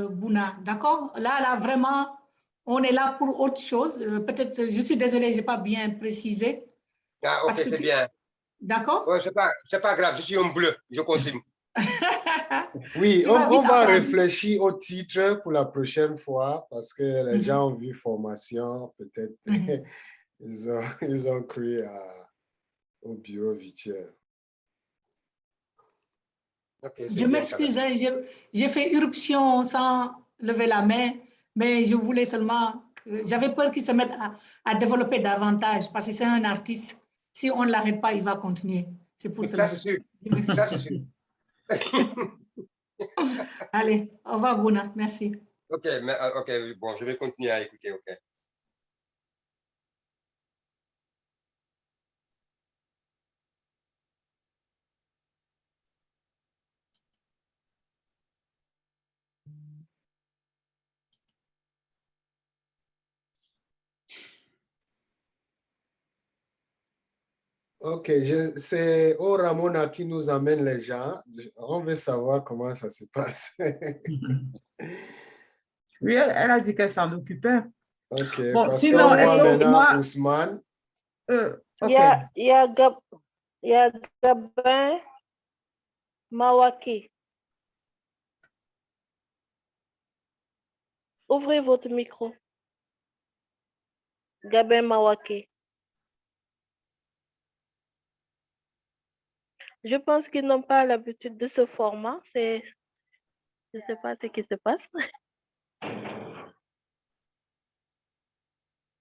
Bouna, d'accord? Là, vraiment, on est là pour autre chose. Peut-être, je suis désolée, je n'ai pas bien précisé. Ah, ok, c'est bien. D'accord? Ouais, c'est pas grave, je suis un bleu, je confirme. Oui, Tu vas vite on va apprendre. réfléchir au titre pour la prochaine fois parce que les gens ont vu formation, peut-être ils ont cru au bureau virtuel. Okay, Je m'excuse, hein, j'ai fait irruption sans lever la main, mais je voulais seulement, j'avais peur qu'il se mette à développer davantage parce que c'est un artiste. Si on ne l'arrête pas, il va continuer. C'est pour cela. Ça, c'est sûr. Ça, c'est sûr. Allez, au revoir, Bouna. Merci. Ok, bon, je vais continuer à écouter, ok. Ok, c'est Ramona qui nous amène les gens. On veut savoir comment ça se passe. Oui, elle a dit qu'elle s'en occupait. Ok, Bon, parce sinon, qu'on est-ce voit que maintenant moi... Ousmane. Il y a Gabin Mawaki. Ouvrez votre micro. Gabin Mawaki. Je pense qu'ils n'ont pas l'habitude de ce format. Je ne sais pas ce qui se passe.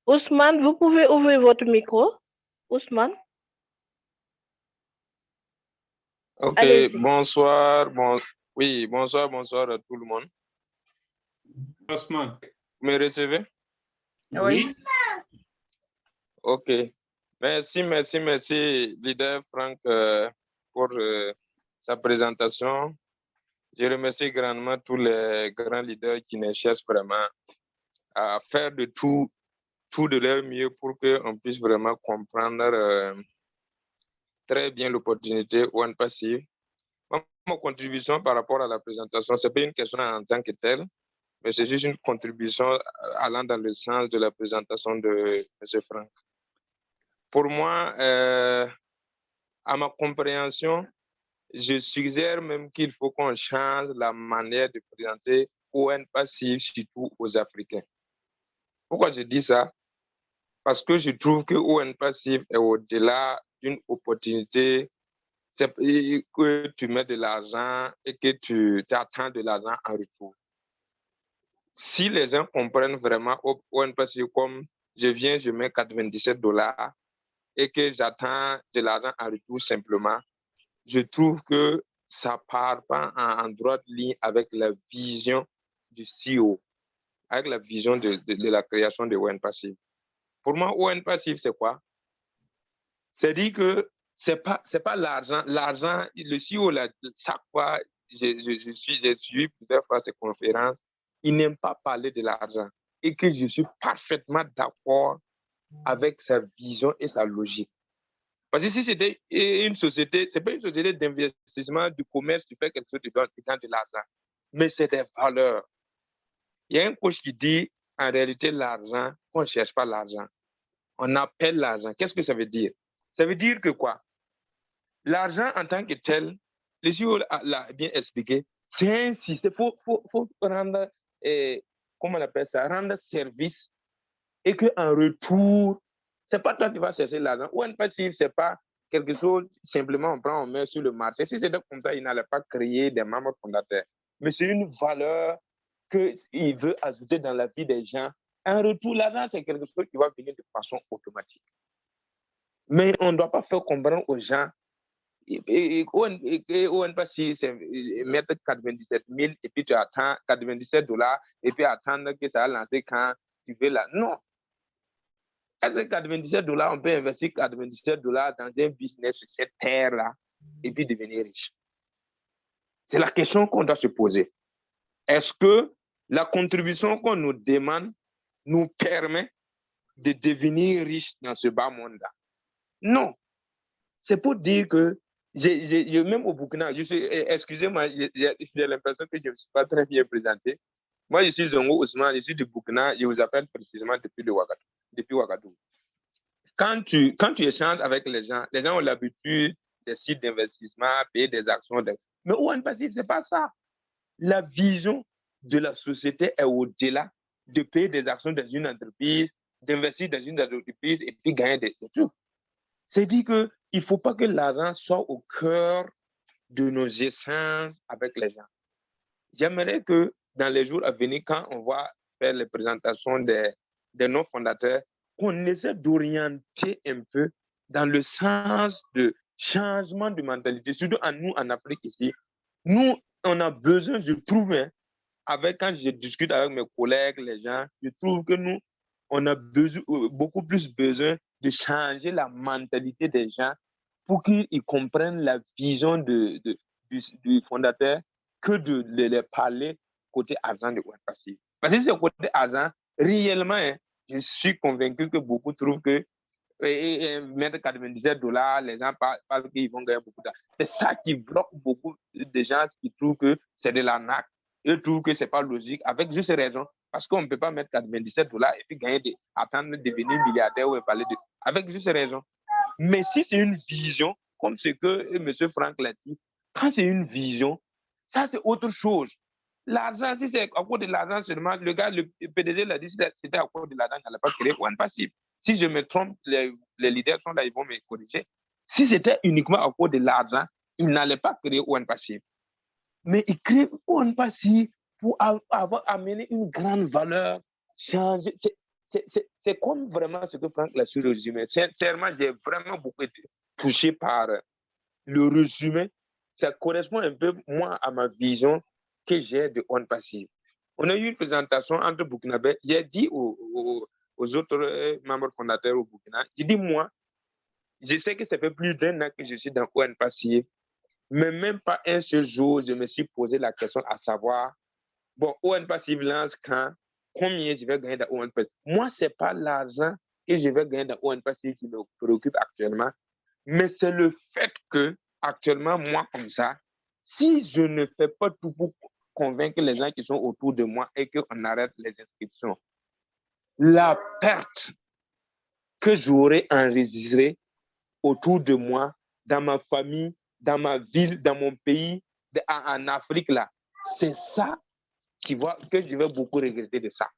Ousmane, vous pouvez ouvrir votre micro. Ousmane. Ok, bonsoir. Oui, bonsoir à tout le monde. Ousmane. Vous me recevez? Oui. Ok. Merci, leader Franck, pour sa présentation. Je remercie grandement tous les grands leaders qui ne cherchent vraiment à faire de tout de leur mieux pour qu'on puisse vraiment comprendre très bien l'opportunité One Passive. Ma contribution par rapport à la présentation, ce n'est pas une question en tant que telle, mais c'est juste une contribution allant dans le sens de la présentation de M. Franck. Pour moi, à ma compréhension, je suggère même qu'il faut qu'on change la manière de présenter ON Passive, surtout aux Africains. Pourquoi je dis ça? Parce que je trouve que ON Passive est au-delà d'une opportunité. C'est que tu mets de l'argent et que tu attends de l'argent en retour. Si les gens comprennent vraiment ON Passive comme je viens, je mets $97 et que j'attends de l'argent en retour simplement, je trouve que ça ne part pas en droite ligne avec la vision du CEO, avec la vision de la création de ON Passive. Pour moi, ON Passive, c'est quoi? C'est dire que c'est pas l'argent. L'argent, le CEO, chaque fois, j'ai suivi plusieurs fois ces conférences, il n'aime pas parler de l'argent et que je suis parfaitement d'accord avec sa vision et sa logique. Parce que si c'était une société, ce n'est pas une société d'investissement, du commerce, tu fais quelque chose, tu gagnes de l'argent, mais c'est des valeurs. Il y a un coach qui dit, en réalité, l'argent, on ne cherche pas l'argent. On appelle l'argent. Qu'est-ce que ça veut dire? Ça veut dire que quoi? L'argent en tant que tel, le CEO l'a bien expliqué, c'est un système, il faut rendre, comment on appelle ça, rendre service et qu'en retour, ce n'est pas toi qui vas chercher l'argent. Ou un passif, ce n'est pas quelque chose, simplement on prend, on met sur le marché. Si c'était comme ça, il n'allait pas créer des membres fondateurs. Mais c'est une valeur qu'il veut ajouter dans la vie des gens. En retour, l'argent, c'est quelque chose qui va venir de façon automatique. Mais on ne doit pas faire comprendre aux gens. On pas si c'est mettre 97 000 et puis tu attends $97 et puis attendre que ça a lancé quand tu veux là. Non. Est-ce que $97, on peut investir $97 dans un business sur cette terre-là et puis devenir riche? C'est la question qu'on doit se poser. Est-ce que la contribution qu'on nous demande nous permet de devenir riche dans ce bas monde-là? Non. C'est pour dire que Même au Burkina, excusez-moi, j'ai l'impression que je ne me suis pas très bien présenté. Moi, je suis Zongo Ousmane, je suis du Burkina, je vous appelle précisément depuis Ouagadougou. Quand tu échanges avec les gens ont l'habitude des sites d'investissement, payer des actions. Mais ONE Passif, ce n'est pas ça. La vision de la société est au-delà de payer des actions dans une entreprise, d'investir dans une entreprise et puis gagner des trucs. C'est-à-dire qu'il ne faut pas que l'argent soit au cœur de nos échanges avec les gens. J'aimerais que dans les jours à venir, quand on va faire les présentations de nos fondateurs, qu'on essaie d'orienter un peu dans le sens de changement de mentalité, surtout nous en Afrique ici. Nous, on a besoin, je trouve, quand je discute avec mes collègues, les gens, je trouve que nous, on a beaucoup plus besoin de changer la mentalité des gens pour qu'ils comprennent la vision du fondateur que de les parler côté argent de ONE Passif. Parce que c'est côté argent, réellement, je suis convaincu que beaucoup trouvent que mettre $97, les gens parlent qu'ils vont gagner beaucoup d'argent. C'est ça qui bloque beaucoup de gens qui trouvent que c'est de l'arnaque. Ils trouvent que ce n'est pas logique, avec juste raison. Parce qu'on ne peut pas mettre $97 et puis attendre de devenir milliardaire ou parler de. Avec juste raison. Mais si c'est une vision, comme ce que M. Franck l'a dit, quand c'est une vision, ça c'est autre chose. L'argent, si c'est à cause de l'argent seulement, le PDG l'a dit, si c'était à cause de l'argent, il n'allait pas créer ONE Passif. Si je me trompe, les leaders sont là, ils vont me corriger. Si c'était uniquement à cause de l'argent, il n'allait pas créer ONE Passif. Mais il crée ONE Passif pour avoir amené une grande valeur, changer. C'est comme vraiment ce que Franck l'a su résumé. Sincèrement, j'ai vraiment beaucoup été touché par le résumé. Ça correspond un peu, moi, à ma vision que j'ai de ONE Passif. On a eu une présentation entre Burkinabé. J'ai dit aux autres membres fondateurs au Burkina, j'ai dit, moi, je sais que ça fait plus d'1 an que je suis dans ONE Passif, mais même pas un seul jour, je me suis posé la question à savoir, bon, ONE Passif lance quand, combien je vais gagner dans ONE Passif. Moi, ce n'est pas l'argent que je vais gagner dans ONE Passif qui me préoccupe actuellement, mais c'est le fait que, actuellement, moi, comme ça, si je ne fais pas tout pour convaincre les gens qui sont autour de moi et qu'on arrête les inscriptions, la perte que j'aurais enregistrée autour de moi, dans ma famille, dans ma ville, dans mon pays, en Afrique, là, c'est ça que je vais beaucoup regretter de ça.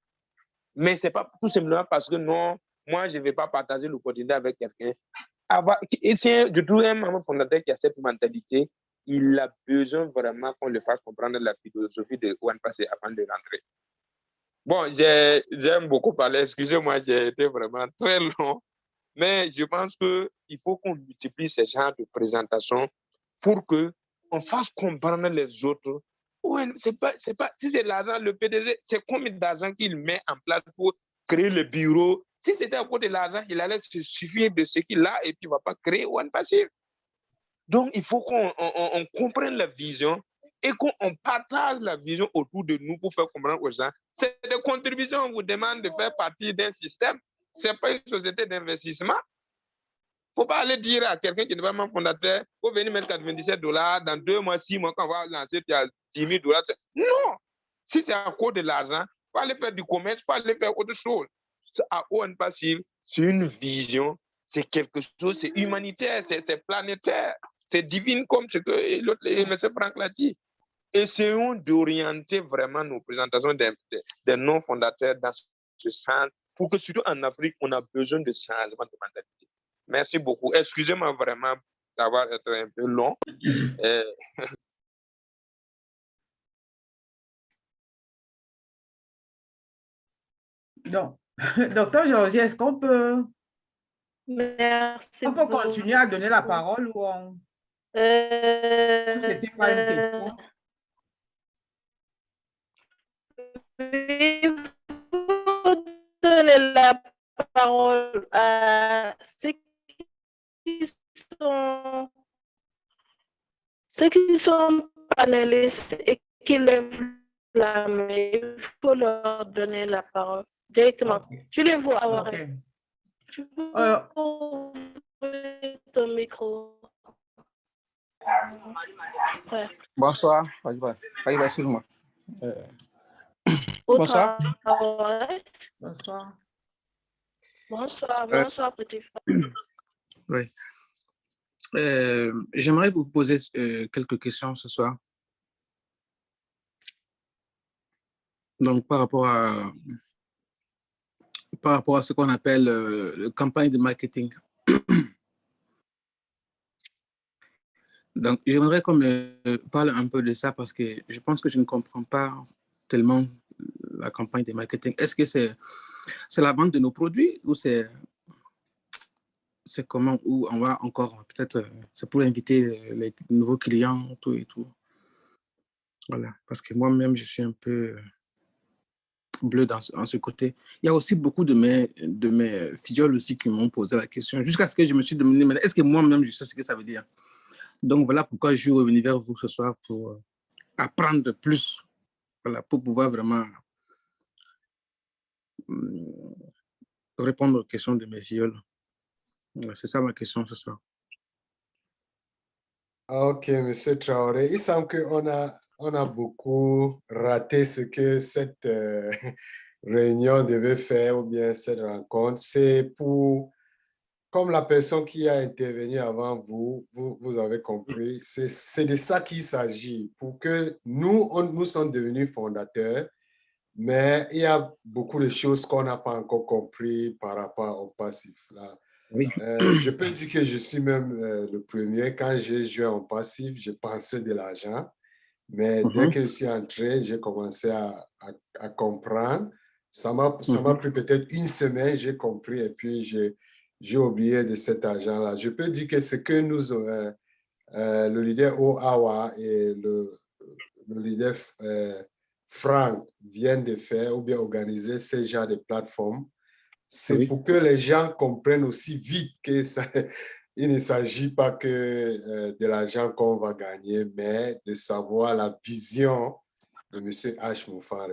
Mais ce n'est pas tout simplement parce que non, moi, je ne vais pas partager l'opportunité avec quelqu'un. Je trouve un membre fondateur qui a cette mentalité, il a besoin vraiment qu'on le fasse comprendre la philosophie de ONE Passif avant de rentrer. Bon, j'aime beaucoup parler, excusez-moi, j'ai été vraiment très long, mais je pense qu'il faut qu'on multiplie ces genres de présentations pour qu'on fasse comprendre les autres. Ouais, si c'est l'argent, le PDG, c'est combien d'argent qu'il met en place pour créer le bureau? Si c'était à cause de l'argent, il allait se suffire de ce qu'il a et puis il ne va pas créer ONE Passif. Donc, il faut qu'on comprenne la vision et qu'on partage la vision autour de nous pour faire comprendre aux gens. C'est des contributions, on vous demande de faire partie d'un système. Ce n'est pas une société d'investissement. Il ne faut pas aller dire à quelqu'un qui est vraiment fondateur, il faut venir mettre $97, dans 2 mois, 6 mois, quand on va lancer, il y a $10 000. Non! Si c'est à cause de l'argent, il faut aller faire du commerce, il faut aller faire autre chose. À ONE Passif, c'est une vision, c'est quelque chose, c'est humanitaire, c'est planétaire, c'est divin comme ce que M. Franck l'a dit. Essayons d'orienter vraiment nos présentations des non-fondateurs dans ce sens pour que, surtout en Afrique, on a besoin de changement de mentalité. Merci beaucoup. Excusez-moi vraiment d'avoir été un peu long. Donc, docteur Georgie, est-ce qu'on peut, continuer à donner la parole ou on... C'était pas une question. Il faut donner la parole à ceux qui sont panélistes et qui lèvent la main. Il faut leur donner la parole directement. Okay. Je les vois avoir. Okay. Tu peux ouvrir ton micro. Ouais. Bonsoir. Excuse-moi. Au Bonsoir. travail. Bonsoir. Bonsoir, petit frère. Oui. J'aimerais vous poser quelques questions ce soir. Donc, par rapport à ce qu'on appelle la campagne de marketing. Donc, j'aimerais qu'on me parle un peu de ça parce que je pense que je ne comprends pas tellement la campagne de marketing. Est-ce que c'est la vente de nos produits ou c'est comment, ou on va encore, peut-être, c'est pour inviter les nouveaux clients, tout et tout. Voilà, parce que moi-même, je suis un peu bleu en ce côté. Il y a aussi beaucoup de mes filleuls aussi qui m'ont posé la question, jusqu'à ce que je me suis demandé, mais est-ce que moi-même, je sais ce que ça veut dire? Donc, voilà pourquoi je suis revenu vers vous ce soir pour apprendre plus, voilà, pour pouvoir vraiment répondre aux questions de mes filleuls. C'est ça ma question ce soir. Ok, M. Traoré, il semble qu'on a beaucoup raté ce que cette réunion devait faire ou bien cette rencontre. C'est pour, comme la personne qui a intervenu avant vous, vous avez compris, c'est de ça qu'il s'agit. Pour que nous sommes devenus fondateurs, mais il y a beaucoup de choses qu'on n'a pas encore compris par rapport au passif. Là. Oui. Je peux dire que je suis même le premier. Quand j'ai joué en passif, je pensais de l'argent. Mais dès que je suis entré, j'ai commencé à comprendre. Ça m'a pris peut-être une semaine, j'ai compris et puis j'ai oublié de cet argent-là. Je peux dire que ce que nous, le leader Oawa et le leader Frank viennent de faire ou bien organiser ces genres de plateformes, c'est pour que les gens comprennent aussi vite que il ne s'agit pas que de l'argent qu'on va gagner, mais de savoir la vision de M. H. Moufare.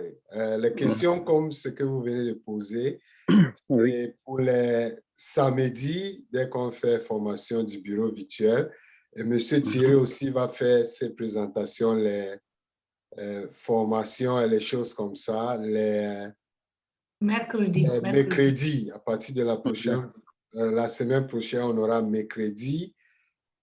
Les questions comme ce que vous venez de poser, c'est pour les samedis, dès qu'on fait formation du bureau virtuel, et M. Thierry aussi va faire ses présentations, les formations et les choses comme ça, les mercredi, à partir de la semaine prochaine, on aura mercredi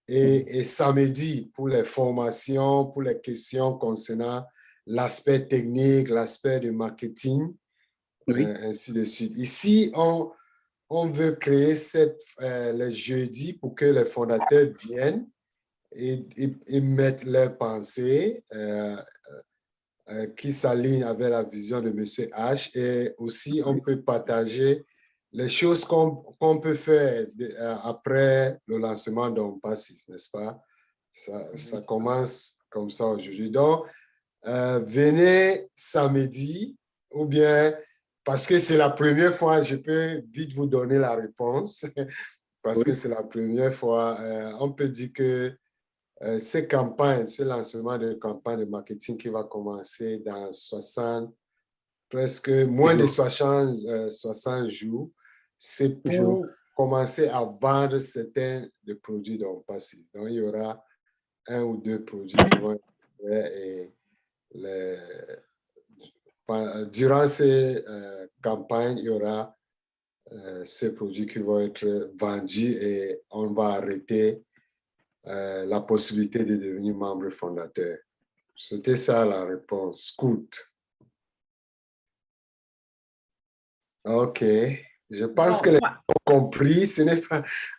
et samedi pour les formations, pour les questions concernant l'aspect technique, l'aspect du marketing, ainsi de suite. Ici, on veut créer les jeudis pour que les fondateurs viennent et mettent leurs pensées qui s'aligne avec la vision de M. H. Et aussi, on peut partager les choses qu'on peut faire après le lancement d'un passif, n'est-ce pas? Ça commence comme ça aujourd'hui. Donc, venez samedi ou bien, parce que c'est la première fois, je peux vite vous donner la réponse, parce que c'est la première fois, on peut dire que ces campagnes, ce lancement de campagne de marketing qui va commencer dans presque moins de 60 jours, c'est pour commencer à vendre certains des produits dont passif. Donc, il y aura 1 ou 2 produits qui vont être faits et durant ces campagnes, il y aura ces produits qui vont être vendus et on va arrêter la possibilité de devenir membre fondateur. C'était ça la réponse. Scout. OK. Je pense que les gens ont compris.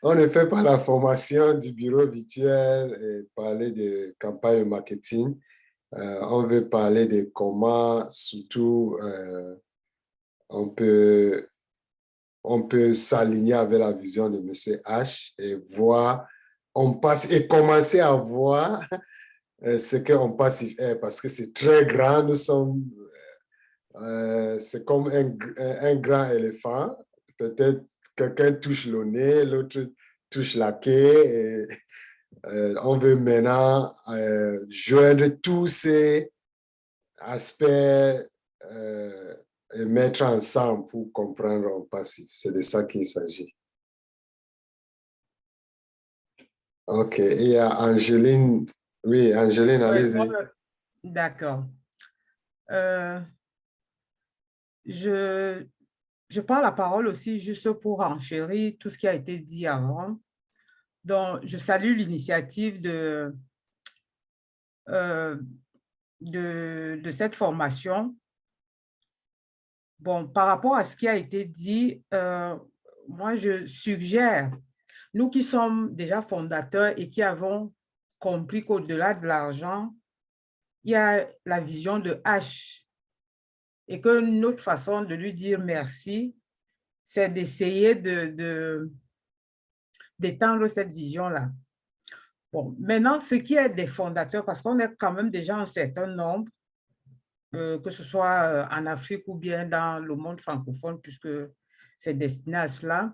On ne fait pas la formation du bureau virtuel et parler de campagne marketing. On veut parler de comment, surtout, on peut s'aligner avec la vision de M. H et voir, commencer à voir ce qu'on passif est, parce que c'est très grand. Nous sommes, c'est comme un grand éléphant. Peut-être quelqu'un touche le nez, l'autre touche la queue. Et, on veut maintenant joindre tous ces aspects et mettre ensemble pour comprendre un passif. C'est de ça qu'il s'agit. OK. Il y a Angeline. Oui, Angeline, allez-y. D'accord. Je prends la parole aussi juste pour enchérir tout ce qui a été dit avant. Donc, je salue l'initiative de cette formation. Bon, par rapport à ce qui a été dit, moi, je suggère, nous qui sommes déjà fondateurs et qui avons compris qu'au-delà de l'argent, il y a la vision de H et que notre façon de lui dire merci, c'est d'essayer d'étendre cette vision-là. Bon, maintenant, ce qui est des fondateurs, parce qu'on est quand même déjà un certain nombre, que ce soit en Afrique ou bien dans le monde francophone, puisque c'est destiné à cela.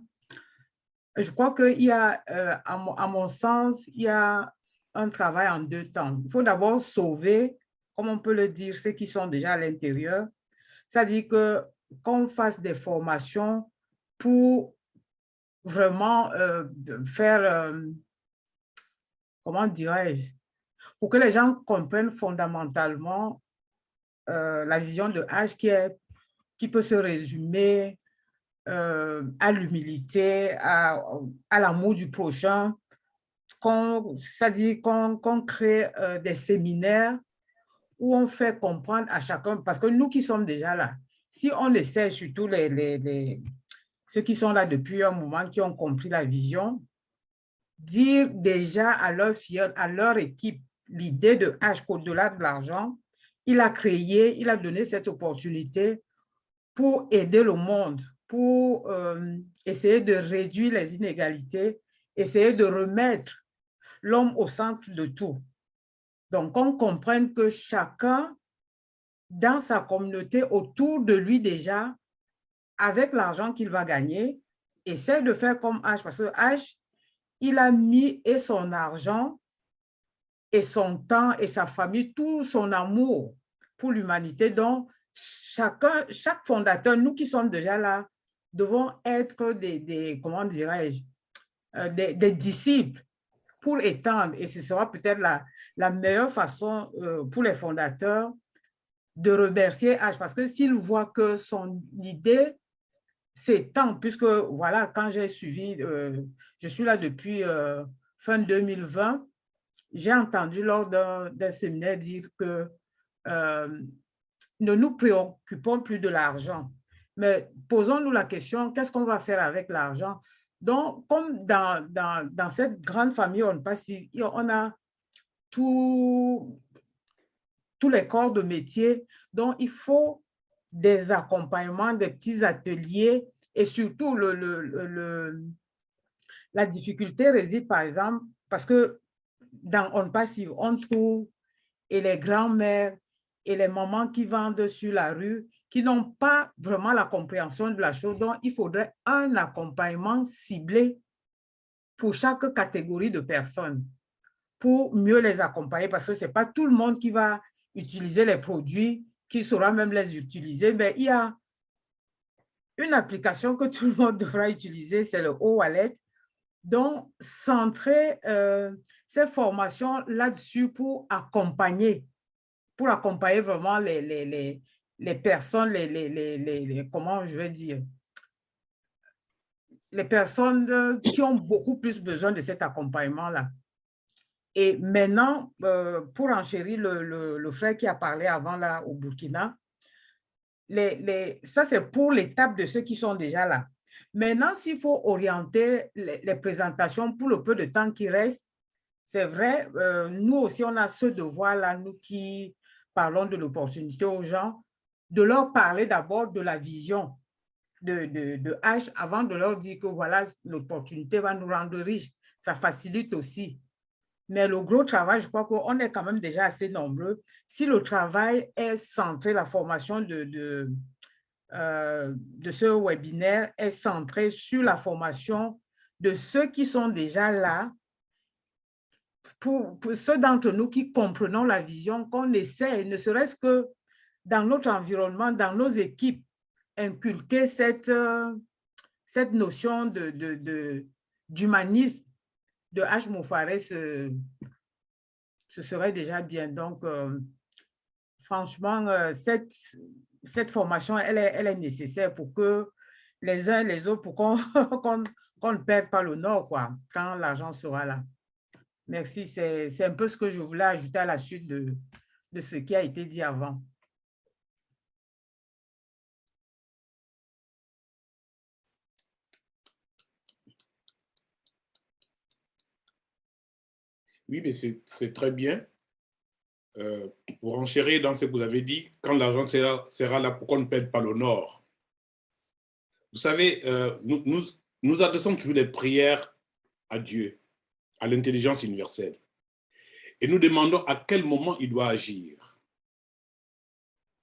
Je crois qu'il y a, à mon sens, il y a un travail en deux temps. Il faut d'abord sauver, comme on peut le dire, ceux qui sont déjà à l'intérieur. C'est-à-dire qu'on fasse des formations pour vraiment faire, comment dirais-je, pour que les gens comprennent fondamentalement la vision de H qui peut se résumer à l'humilité, à l'amour du prochain, c'est-à-dire qu'on crée des séminaires où on fait comprendre à chacun, parce que nous qui sommes déjà là, si on essaie, surtout ceux qui sont là depuis un moment, qui ont compris la vision, dire déjà à leur filleule, à leur équipe, l'idée de H qu'au-delà de l'argent, il a créé, il a donné cette opportunité pour aider le monde, pour essayer de réduire les inégalités, essayer de remettre l'homme au centre de tout. Donc, on comprenne que chacun, dans sa communauté, autour de lui déjà, avec l'argent qu'il va gagner, essaie de faire comme H, parce que H, il a mis et son argent, et son temps, et sa famille, tout son amour pour l'humanité. Donc, chaque fondateur, nous qui sommes déjà là, devons être comment dirais-je, des disciples pour étendre. Et ce sera peut-être la meilleure façon pour les fondateurs de remercier H, parce que s'ils voient que son idée s'étend, puisque voilà, quand j'ai suivi, je suis là depuis fin 2020, j'ai entendu lors d'un séminaire dire que ne nous préoccupons plus de l'argent, mais posons-nous la question, qu'est-ce qu'on va faire avec l'argent? Donc, comme dans cette grande famille, on a tous les corps de métier, donc il faut des accompagnements, des petits ateliers, et surtout la difficulté réside, par exemple, parce que dans On Passive, on trouve et les grands-mères et les mamans qui vendent sur la rue, qui n'ont pas vraiment la compréhension de la chose. Donc, il faudrait un accompagnement ciblé pour chaque catégorie de personnes, pour mieux les accompagner, parce que ce n'est pas tout le monde qui va utiliser les produits, qui saura même les utiliser. Mais il y a une application que tout le monde devra utiliser, c'est le O-Wallet. Donc, centrer ces formations là-dessus pour accompagner vraiment les personnes, comment je vais dire, les personnes qui ont beaucoup plus besoin de cet accompagnement-là. Et maintenant, pour enchérir le frère qui a parlé avant là au Burkina, ça c'est pour l'étape de ceux qui sont déjà là. Maintenant, s'il faut orienter les présentations pour le peu de temps qui reste, c'est vrai, nous aussi, on a ce devoir-là, nous qui parlons de l'opportunité aux gens, de leur parler d'abord de la vision de H avant de leur dire que voilà, l'opportunité va nous rendre riches. Ça facilite aussi. Mais le gros travail, je crois qu'on est quand même déjà assez nombreux. Si le travail est centré, la formation de ce webinaire est centré sur la formation de ceux qui sont déjà là, pour ceux d'entre nous qui comprenons la vision, qu'on essaie, ne serait-ce que dans notre environnement, dans nos équipes, inculquer cette notion d'humanisme de H. Moufaré, ce serait déjà bien. Donc, franchement, cette formation, elle est nécessaire pour que les uns et les autres, pour qu'on qu'on ne perde pas le nord, quoi, quand l'argent sera là. Merci, c'est un peu ce que je voulais ajouter à la suite de ce qui a été dit avant. Oui, mais c'est très bien. Pour enchérir dans ce que vous avez dit, quand l'argent sera là, pourquoi on ne perd pas le nord? Vous savez, nous adressons toujours des prières à Dieu, à l'intelligence universelle. Et nous demandons à quel moment il doit agir.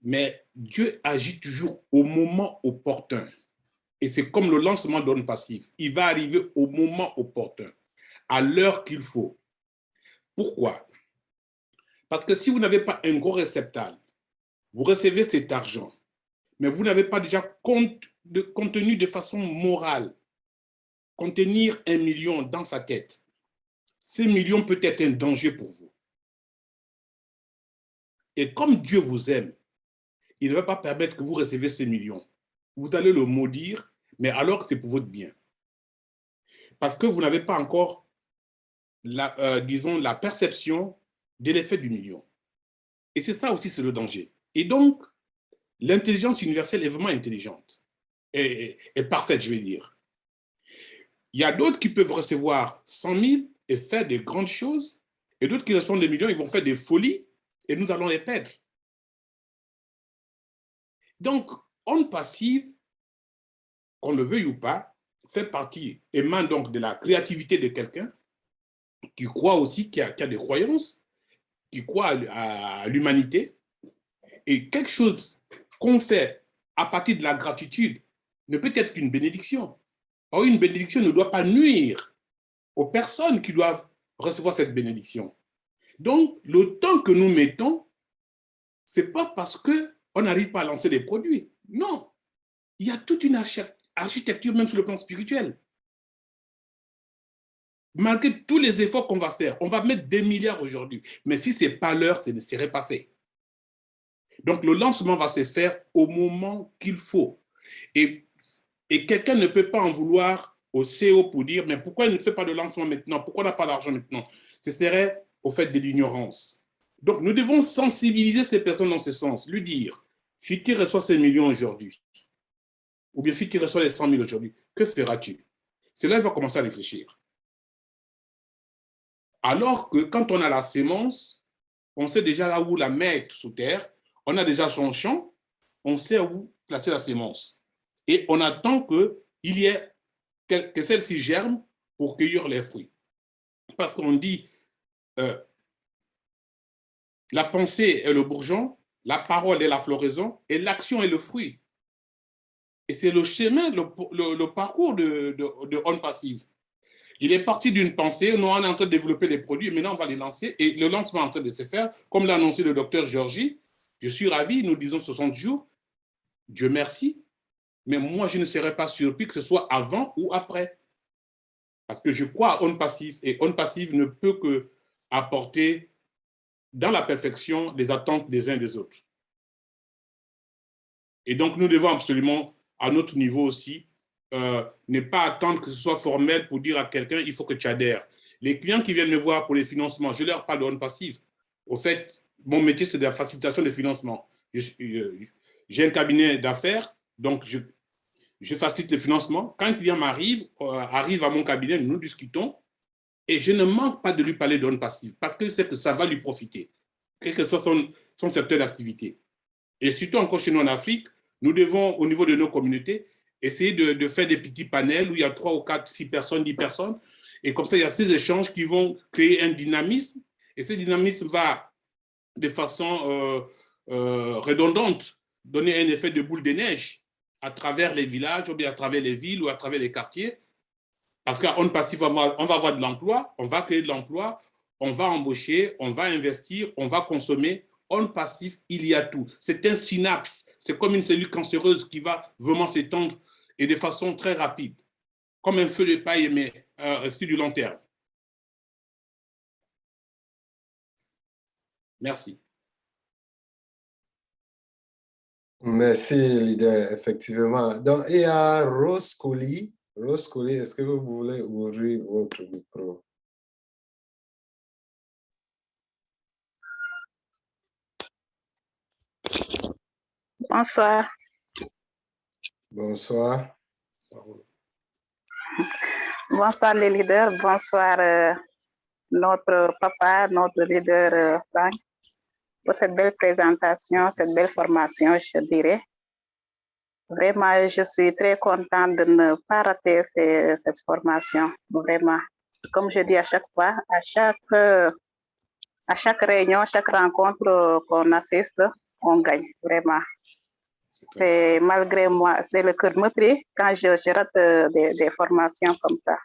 Mais Dieu agit toujours au moment opportun. Et c'est comme le lancement d'onde passive. Il va arriver au moment opportun, à l'heure qu'il faut. Pourquoi? Parce que si vous n'avez pas un gros réceptacle, vous recevez cet argent, mais vous n'avez pas déjà contenu de façon morale, contenir 1 million dans sa tête. Ces millions peut être un danger pour vous. Et comme Dieu vous aime, il ne va pas permettre que vous receviez ces millions. Vous allez le maudire, mais alors c'est pour votre bien. Parce que vous n'avez pas encore, disons, la perception de l'effet du million. Et c'est ça aussi, c'est le danger. Et donc, l'intelligence universelle est vraiment intelligente et parfaite, je vais dire. Il y a d'autres qui peuvent recevoir 100 000 et faire des grandes choses, et d'autres qui reçoivent des millions, ils vont faire des folies, et nous allons les perdre. Donc, onde passive, qu'on le veuille ou pas, fait partie, émane donc de la créativité de quelqu'un qui croit aussi, qui a des croyances, qui croit à l'humanité, et quelque chose qu'on fait à partir de la gratitude ne peut être qu'une bénédiction. Or, une bénédiction ne doit pas nuire aux personnes qui doivent recevoir cette bénédiction. Donc, le temps que nous mettons, ce n'est pas parce qu'on n'arrive pas à lancer des produits. Non, il y a toute une architecture, même sur le plan spirituel. Malgré tous les efforts qu'on va faire, on va mettre des milliards aujourd'hui. Mais si ce n'est pas l'heure, ce ne serait pas fait. Donc, le lancement va se faire au moment qu'il faut. Et quelqu'un ne peut pas en vouloir au CEO pour dire, mais pourquoi il ne fait pas de lancement maintenant? Pourquoi on n'a pas d'argent maintenant? Ce serait au fait de l'ignorance. Donc, nous devons sensibiliser ces personnes dans ce sens, lui dire, si tu reçois ces millions aujourd'hui, ou bien si tu reçois les 100 000 aujourd'hui, que feras-tu? C'est là qu'il va commencer à réfléchir. Alors que quand on a la sémence, on sait déjà là où la mettre sous terre, on a déjà son champ, on sait où placer la sémence. Et on attend qu'il y ait que celle-ci germe pour cueillir les fruits. Parce qu'on dit, la pensée est le bourgeon, la parole est la floraison, et l'action est le fruit. Et c'est le chemin, le parcours de onde passive. Il est parti d'une pensée, nous on est en train de développer les produits, maintenant on va les lancer, et le lancement est en train de se faire, comme l'a annoncé le docteur Georgie. Je suis ravi, nous disons 60 jours, Dieu merci, mais moi je ne serais pas surpris que ce soit avant ou après. Parce que je crois à onde passive, et onde passive ne peut que apporter dans la perfection les attentes des uns et des autres. Et donc nous devons absolument, à notre niveau aussi, ne pas attendre que ce soit formel pour dire à quelqu'un, il faut que tu adhères. Les clients qui viennent me voir pour les financements, je leur parle de onde passive. Au fait, mon métier, c'est de la facilitation des financements. J'ai un cabinet d'affaires, donc je facilite les financements. Quand un client arrive à mon cabinet, nous discutons, et je ne manque pas de lui parler d'onde passive, parce que c'est que ça va lui profiter, quel que soit son secteur d'activité. Et surtout encore chez nous en Afrique, nous devons, au niveau de nos communautés, essayer de faire des petits panels où il y a 3 ou 4, 6 personnes, 10 personnes. Et comme ça, il y a ces échanges qui vont créer un dynamisme. Et ce dynamisme va, de façon redondante, donner un effet de boule de neige à travers les villages, ou bien à travers les villes, ou à travers les quartiers. Parce qu'à onde passive, on va avoir de l'emploi, on va créer de l'emploi, on va embaucher, on va investir, on va consommer. Onde passive, il y a tout. C'est un synapse. C'est comme une cellule cancéreuse qui va vraiment s'étendre et de façon très rapide, comme un feu de paille, mais sur du long terme. Merci. Merci, leader, effectivement. Donc, il y a Rose Colli. Rose Colli, est-ce que vous voulez ouvrir votre micro? Bonsoir. Bonsoir. Bonsoir les leaders, bonsoir notre papa, notre leader Frank, pour cette belle présentation, cette belle formation, je dirais. Vraiment, je suis très contente de ne pas rater cette formation, vraiment. Comme je dis à chaque fois, à chaque réunion, chaque rencontre qu'on assiste, on gagne, vraiment. C'est malgré moi, c'est le cœur meurtri quand je rate des formations comme ça.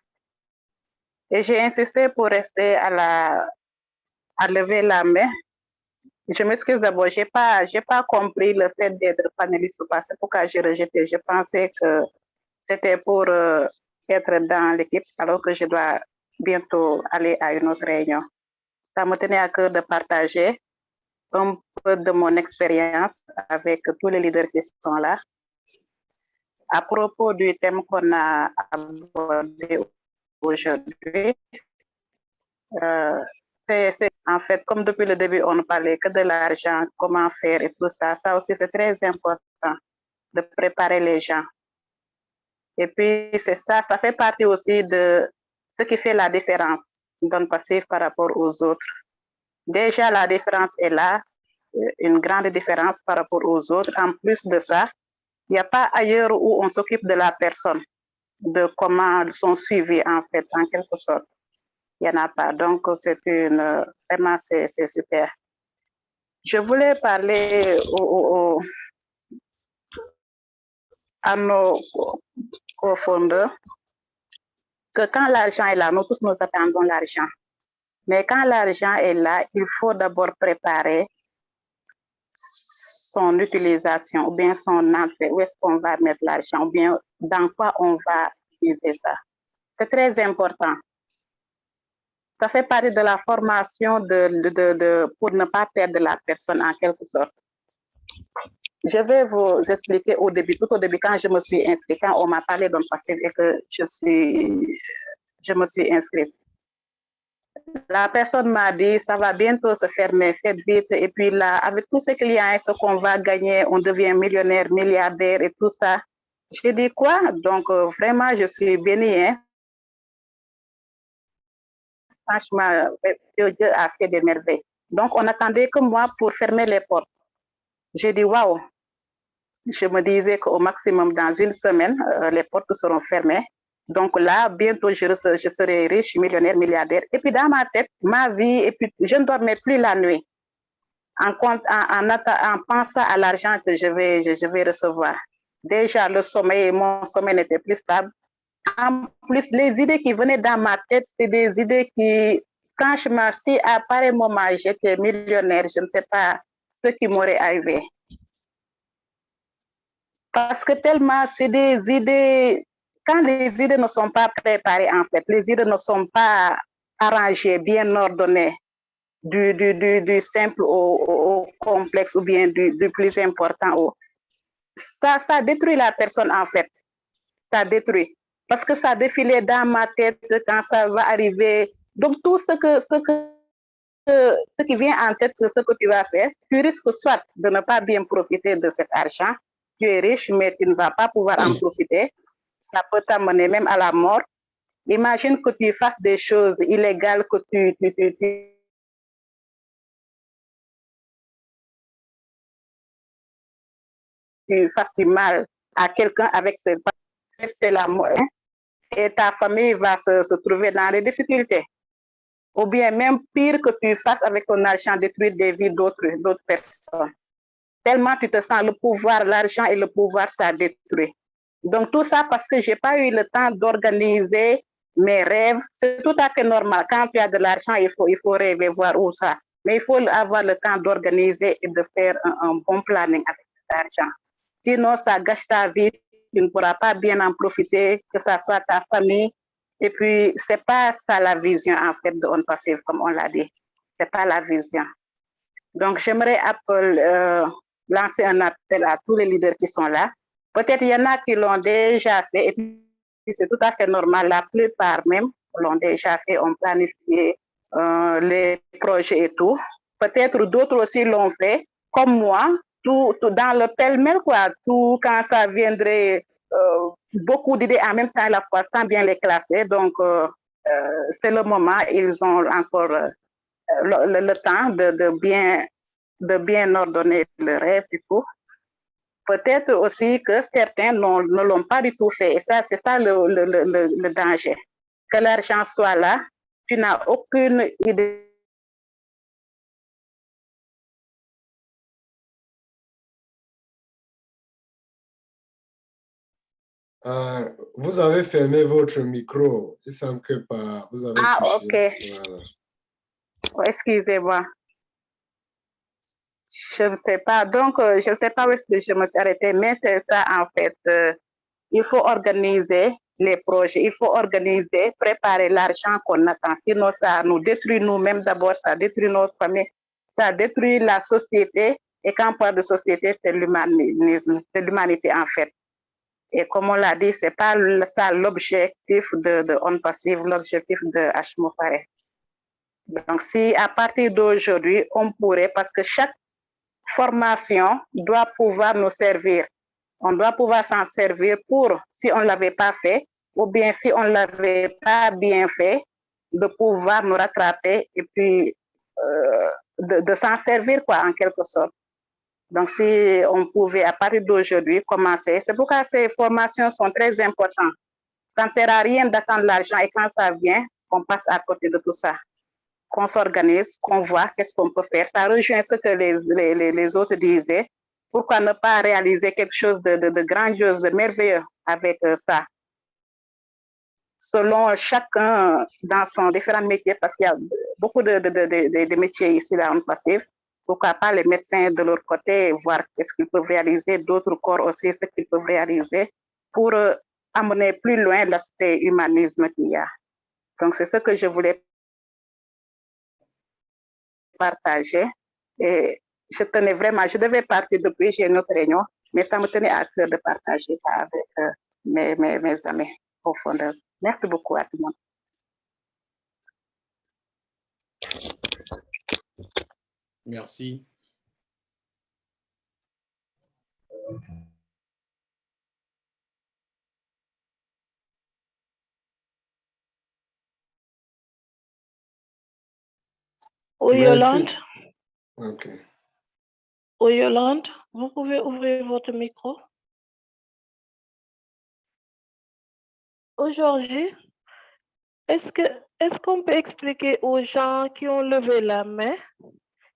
Et j'ai insisté pour rester à lever la main. Je m'excuse d'abord, j'ai pas compris le fait d'être panéliste ou pas. C'est pourquoi j'ai rejeté. Je pensais que c'était pour être dans l'équipe, alors que je dois bientôt aller à une autre réunion. Ça me tenait à cœur de partager un peu de mon expérience avec tous les leaders qui sont là. À propos du thème qu'on a abordé aujourd'hui, c'est en fait, comme depuis le début, on ne parlait que de l'argent, comment faire et tout ça. Ça aussi, c'est très important de préparer les gens. Et puis, c'est ça fait partie aussi de ce qui fait la différence d'un passif par rapport aux autres. Déjà, la différence est là, une grande différence par rapport aux autres. En plus de ça, il n'y a pas ailleurs où on s'occupe de la personne, de comment ils sont suivis en fait, en quelque sorte. Il n'y en a pas. Donc, vraiment, c'est super. Je voulais parler à nos cofondeurs que quand l'argent est là, nous tous nous attendons l'argent. Mais quand l'argent est là, il faut d'abord préparer son utilisation ou bien son entrée, où est-ce qu'on va mettre l'argent ou bien dans quoi on va utiliser ça. C'est très important. Ça fait partie de la formation pour ne pas perdre la personne en quelque sorte. Je vais vous expliquer tout au début, quand je me suis inscrite, quand on m'a parlé d'un passif et que je me suis inscrite. La personne m'a dit, ça va bientôt se fermer, faites vite. Et puis là, avec tous ces clients, ce qu'on va gagner, on devient millionnaire, milliardaire et tout ça. J'ai dit quoi? Donc, vraiment, je suis bénie. Hein? Franchement, Dieu a fait des merveilles. Donc, on attendait que moi pour fermer les portes. J'ai dit, waouh. Je me disais qu'au maximum, dans une semaine, les portes seront fermées. Donc là, bientôt, je serai riche, millionnaire, milliardaire. Et puis dans ma tête, ma vie, et puis je ne dormais plus la nuit en pensant à l'argent que je vais recevoir. Déjà, mon sommeil n'était plus stable. En plus, les idées qui venaient dans ma tête, c'est des idées qui, franchement, si à pareil moment, j'étais millionnaire, je ne sais pas ce qui m'aurait arrivé. Parce que tellement, c'est des idées, quand les idées ne sont pas préparées, en fait, les idées ne sont pas arrangées, bien ordonnées, du simple au complexe ou bien du plus important. Ça détruit la personne, en fait. Ça détruit. Parce que ça défilait dans ma tête quand ça va arriver. Donc, tout ce qui vient en tête de ce que tu vas faire, tu risques soit de ne pas bien profiter de cet argent. Tu es riche, mais tu ne vas pas pouvoir en profiter. Ça peut t'amener même à la mort. Imagine que tu fasses des choses illégales, que tu fasses du mal à quelqu'un avec ses parents. C'est la mort. Hein? Et ta famille va se trouver dans les difficultés. Ou bien même pire que tu fasses avec ton argent détruire des vies d'autres personnes. Tellement tu te sens le pouvoir, l'argent et le pouvoir, ça détruit. Donc tout ça parce que je n'ai pas eu le temps d'organiser mes rêves. C'est tout à fait normal. Quand tu as de l'argent, il faut rêver, voir où ça. Mais il faut avoir le temps d'organiser et de faire un bon planning avec cet argent. Sinon, ça gâche ta vie. Tu ne pourras pas bien en profiter, que ce soit ta famille. Et puis, ce n'est pas ça la vision, en fait, de On Passive, comme on l'a dit. Ce n'est pas la vision. Donc, j'aimerais lancer un appel à tous les leaders qui sont là. Peut-être il y en a qui l'ont déjà fait, et puis c'est tout à fait normal. La plupart même l'ont déjà fait, ont planifié les projets et tout. Peut-être d'autres aussi l'ont fait, comme moi, tout dans le pêle-mêle, quoi. Tout quand ça viendrait, beaucoup d'idées en même temps à la fois, sans bien les classer. Donc, c'est le moment, ils ont encore le temps de bien ordonner le rêve et tout. Peut-être aussi que certains ne l'ont pas du tout fait. Et ça, c'est ça le danger. Que l'argent soit là, tu n'as aucune idée. Vous avez fermé votre micro. Il semble que pas. Vous avez touché. Ok. Voilà. Oh, excusez-moi. Je ne sais pas. Donc, je ne sais pas où est-ce que je me suis arrêtée, mais c'est ça, en fait. Il faut organiser les projets, il faut organiser, préparer l'argent qu'on attend. Sinon, ça nous détruit nous-mêmes d'abord, ça détruit notre famille, ça détruit la société. Et quand on parle de société, c'est l'humanisme, c'est l'humanité, en fait. Et comme on l'a dit, ce n'est pas ça l'objectif de On Passive, l'objectif de HMOFARE. Donc, si à partir d'aujourd'hui, on pourrait, parce que chaque formation doit pouvoir nous servir. On doit pouvoir s'en servir pour, si on ne l'avait pas fait, ou bien si on ne l'avait pas bien fait, de pouvoir nous rattraper et puis de s'en servir, quoi, en quelque sorte. Donc, si on pouvait, à partir d'aujourd'hui, commencer, c'est pourquoi ces formations sont très importantes. Ça ne sert à rien d'attendre l'argent et quand ça vient, on passe à côté de tout ça. Qu'on s'organise, qu'on voit qu'est-ce qu'on peut faire. Ça rejoint ce que les autres disaient. Pourquoi ne pas réaliser quelque chose de grandiose, de merveilleux avec ça? Selon chacun dans son différent métier, parce qu'il y a beaucoup de métiers ici là en passif. Pourquoi pas les médecins de leur côté, voir qu'est-ce qu'ils peuvent réaliser, d'autres corps aussi, ce qu'ils peuvent réaliser pour amener plus loin l'aspect humanisme qu'il y a. Donc, c'est ce que je voulais partager. Et je tenais vraiment, je devais partir depuis, j'ai une autre réunion, mais ça me tenait à cœur de partager ça avec mes amis profondeurs. Merci beaucoup à tout le monde. Merci. Oui, Yolande. Ok. Oui, Yolande, vous pouvez ouvrir votre micro. Aujourd'hui, est-ce qu'on peut expliquer aux gens qui ont levé la main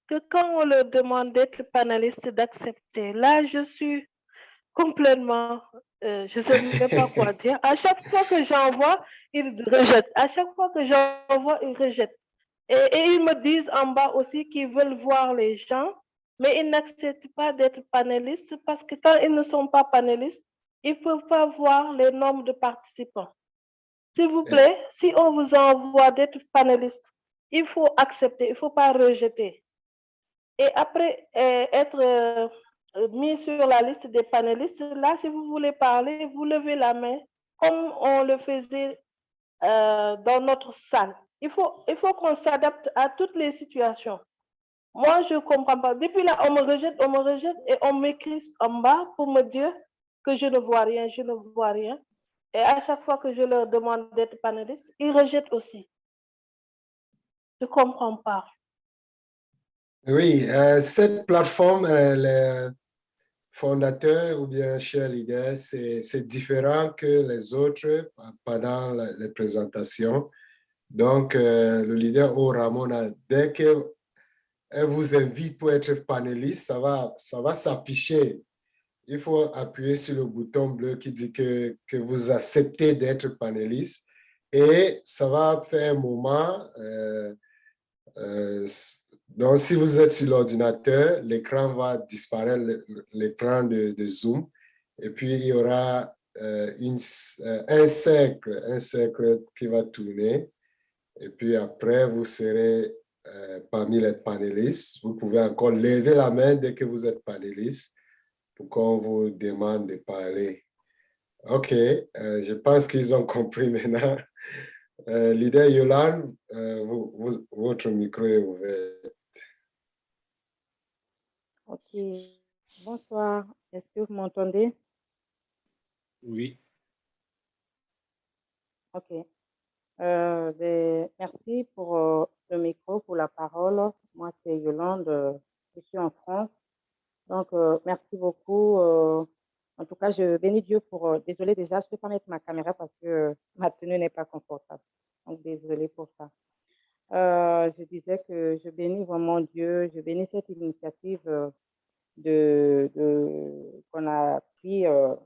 que quand on leur demande d'être panéliste, d'accepter, là, je suis complètement, je ne sais même pas quoi dire. À chaque fois que j'envoie, ils rejettent. À chaque fois que j'envoie, ils rejettent. Et ils me disent en bas aussi qu'ils veulent voir les gens, mais ils n'acceptent pas d'être panélistes parce que quand ils ne sont pas panélistes, ils ne peuvent pas voir les nombres de participants. S'il vous plaît, si on vous envoie d'être panéliste, il faut accepter, il ne faut pas rejeter. Et après être mis sur la liste des panélistes, là, si vous voulez parler, vous levez la main comme on le faisait dans notre salle. Il faut qu'on s'adapte à toutes les situations. Moi, je ne comprends pas. Depuis là, on me rejette et on m'écrit en bas pour me dire que je ne vois rien, je ne vois rien. Et à chaque fois que je leur demande d'être panéliste, ils rejettent aussi. Je ne comprends pas. Oui, cette plateforme, les fondateurs ou bien chers leaders, c'est différent que les autres pendant les présentations. Donc, le leader Ramona, dès qu'elle vous invite pour être panéliste, ça va s'afficher. Il faut appuyer sur le bouton bleu qui dit que vous acceptez d'être panéliste et ça va faire un moment. Donc, si vous êtes sur l'ordinateur, l'écran va disparaître, l'écran de Zoom, et puis il y aura un cercle qui va tourner, et puis après, vous serez parmi les panélistes. Vous pouvez encore lever la main dès que vous êtes panéliste pour qu'on vous demande de parler. OK, je pense qu'ils ont compris maintenant. Leader Yolande, votre micro est ouvert. Ok, bonsoir. Est-ce que vous m'entendez? Oui. Ok. Merci pour le micro, pour la parole. Moi, c'est Yolande, je suis en France. Donc, merci beaucoup. En tout cas, je bénis Dieu pour... désolée déjà, je ne peux pas mettre ma caméra parce que ma tenue n'est pas confortable. Donc, désolée pour ça. Je disais que je bénis vraiment Dieu, je bénis cette initiative qu'on a pris un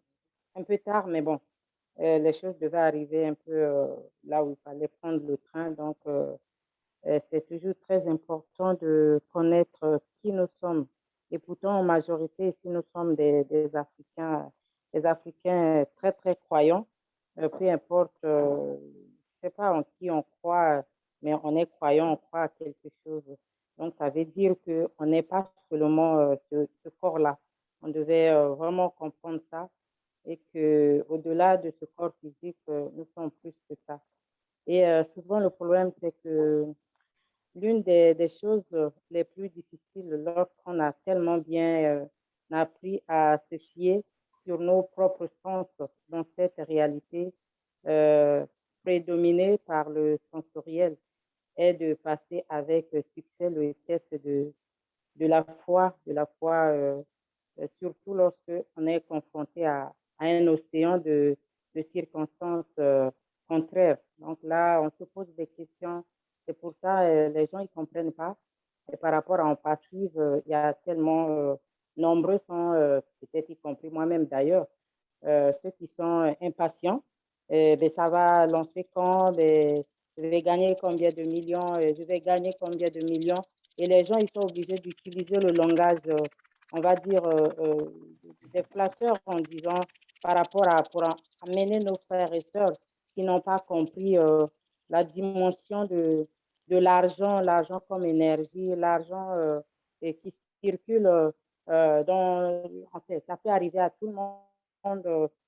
peu tard, mais bon, les choses devaient arriver un peu là où il fallait prendre le train. Donc, c'est toujours très important de connaître qui nous sommes. Et pourtant, en majorité, ici, nous sommes des Africains très, très croyants. Peu importe, je ne sais pas en qui on croit, mais on est croyant, on croit à quelque chose. Donc, ça veut dire qu'on n'est pas seulement ce corps-là. On devait vraiment comprendre ça et qu'au-delà de ce corps physique, nous sommes plus que ça. Et souvent, le problème, c'est que l'une des choses les plus difficiles lorsqu'on a tellement bien appris à se fier sur nos propres sens dans cette réalité prédominée par le sensoriel est de passer avec succès le test de la foi, surtout lorsque on est confronté à un océan de circonstances contraires. Donc là, on se pose des questions. C'est pour ça les gens ne comprennent pas. Et par rapport à en suivre, il y a tellement nombreux sont, peut-être y compris moi-même d'ailleurs, ceux qui sont impatients. Ben, ça va lancer quand, ben, je vais gagner combien de millions, je vais gagner combien de millions. Et les gens, ils sont obligés d'utiliser le langage, on va dire, des flatteurs en disant par rapport à, pour amener nos frères et sœurs qui n'ont pas compris la dimension de l'argent, l'argent comme énergie, l'argent qui circule en fait, ça peut arriver à tout le monde.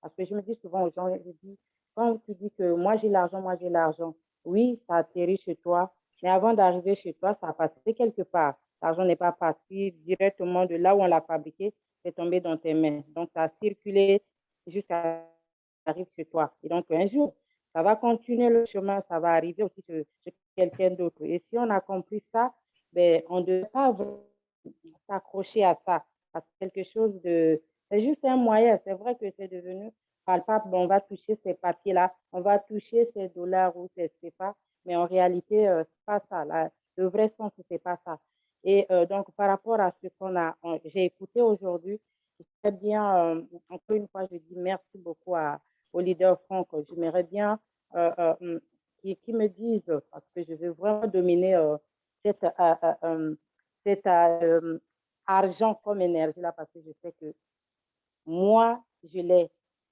Parce que je me dis souvent aux gens, je dis, quand tu dis que moi j'ai l'argent, oui, ça atterrit chez toi, mais avant d'arriver chez toi, ça a passé quelque part. L'argent n'est pas parti directement de là où on l'a fabriqué, c'est tombé dans tes mains. Donc, ça a circulé jusqu'à arrive chez toi. Et donc, un jour, ça va continuer le chemin, ça va arriver aussi chez quelqu'un d'autre. Et si on a compris ça, ben, on ne devait pas s'accrocher à ça. Parce que quelque chose de... C'est juste un moyen. C'est vrai que c'est devenu palpable. On va toucher ces papiers-là, on va toucher ces dollars ou ces CFA, mais en réalité, ce n'est pas ça. Le vrai sens, ce n'est pas ça. Et donc, par rapport à ce qu'on a, j'ai écouté aujourd'hui, très bien, encore une fois, je dis merci beaucoup au leader Franck. J'aimerais bien qui me disent, parce que je veux vraiment dominer cet argent comme énergie-là, parce que je sais que moi, je l'ai.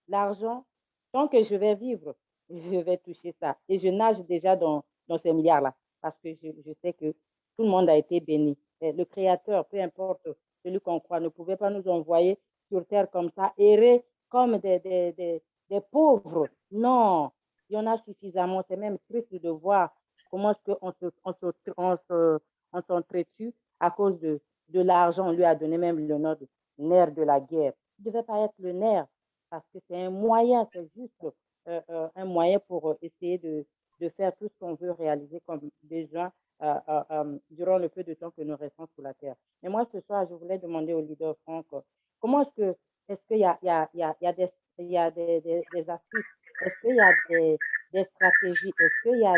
L'argent, tant que je vais vivre, je vais toucher ça. Et je nage déjà dans ces milliards-là, parce que je sais que tout le monde a été béni. Et le Créateur, peu importe celui qu'on croit, ne pouvait pas nous envoyer sur terre comme ça, errer comme des pauvres. Non, il y en a suffisamment. C'est même triste de voir comment est-ce qu'on s'entretue à cause de l'argent. On lui a donné même le nom de nerf de la guerre. Il ne devait pas être le nerf, parce que c'est un moyen, c'est juste un moyen pour essayer de faire tout ce qu'on veut réaliser comme besoin durant le peu de temps que nous restons sur la terre. Mais moi, ce soir, je voulais demander au leader Franck, comment est-ce qu'il y a des astuces, est-ce qu'il y a des stratégies, est-ce qu'il y a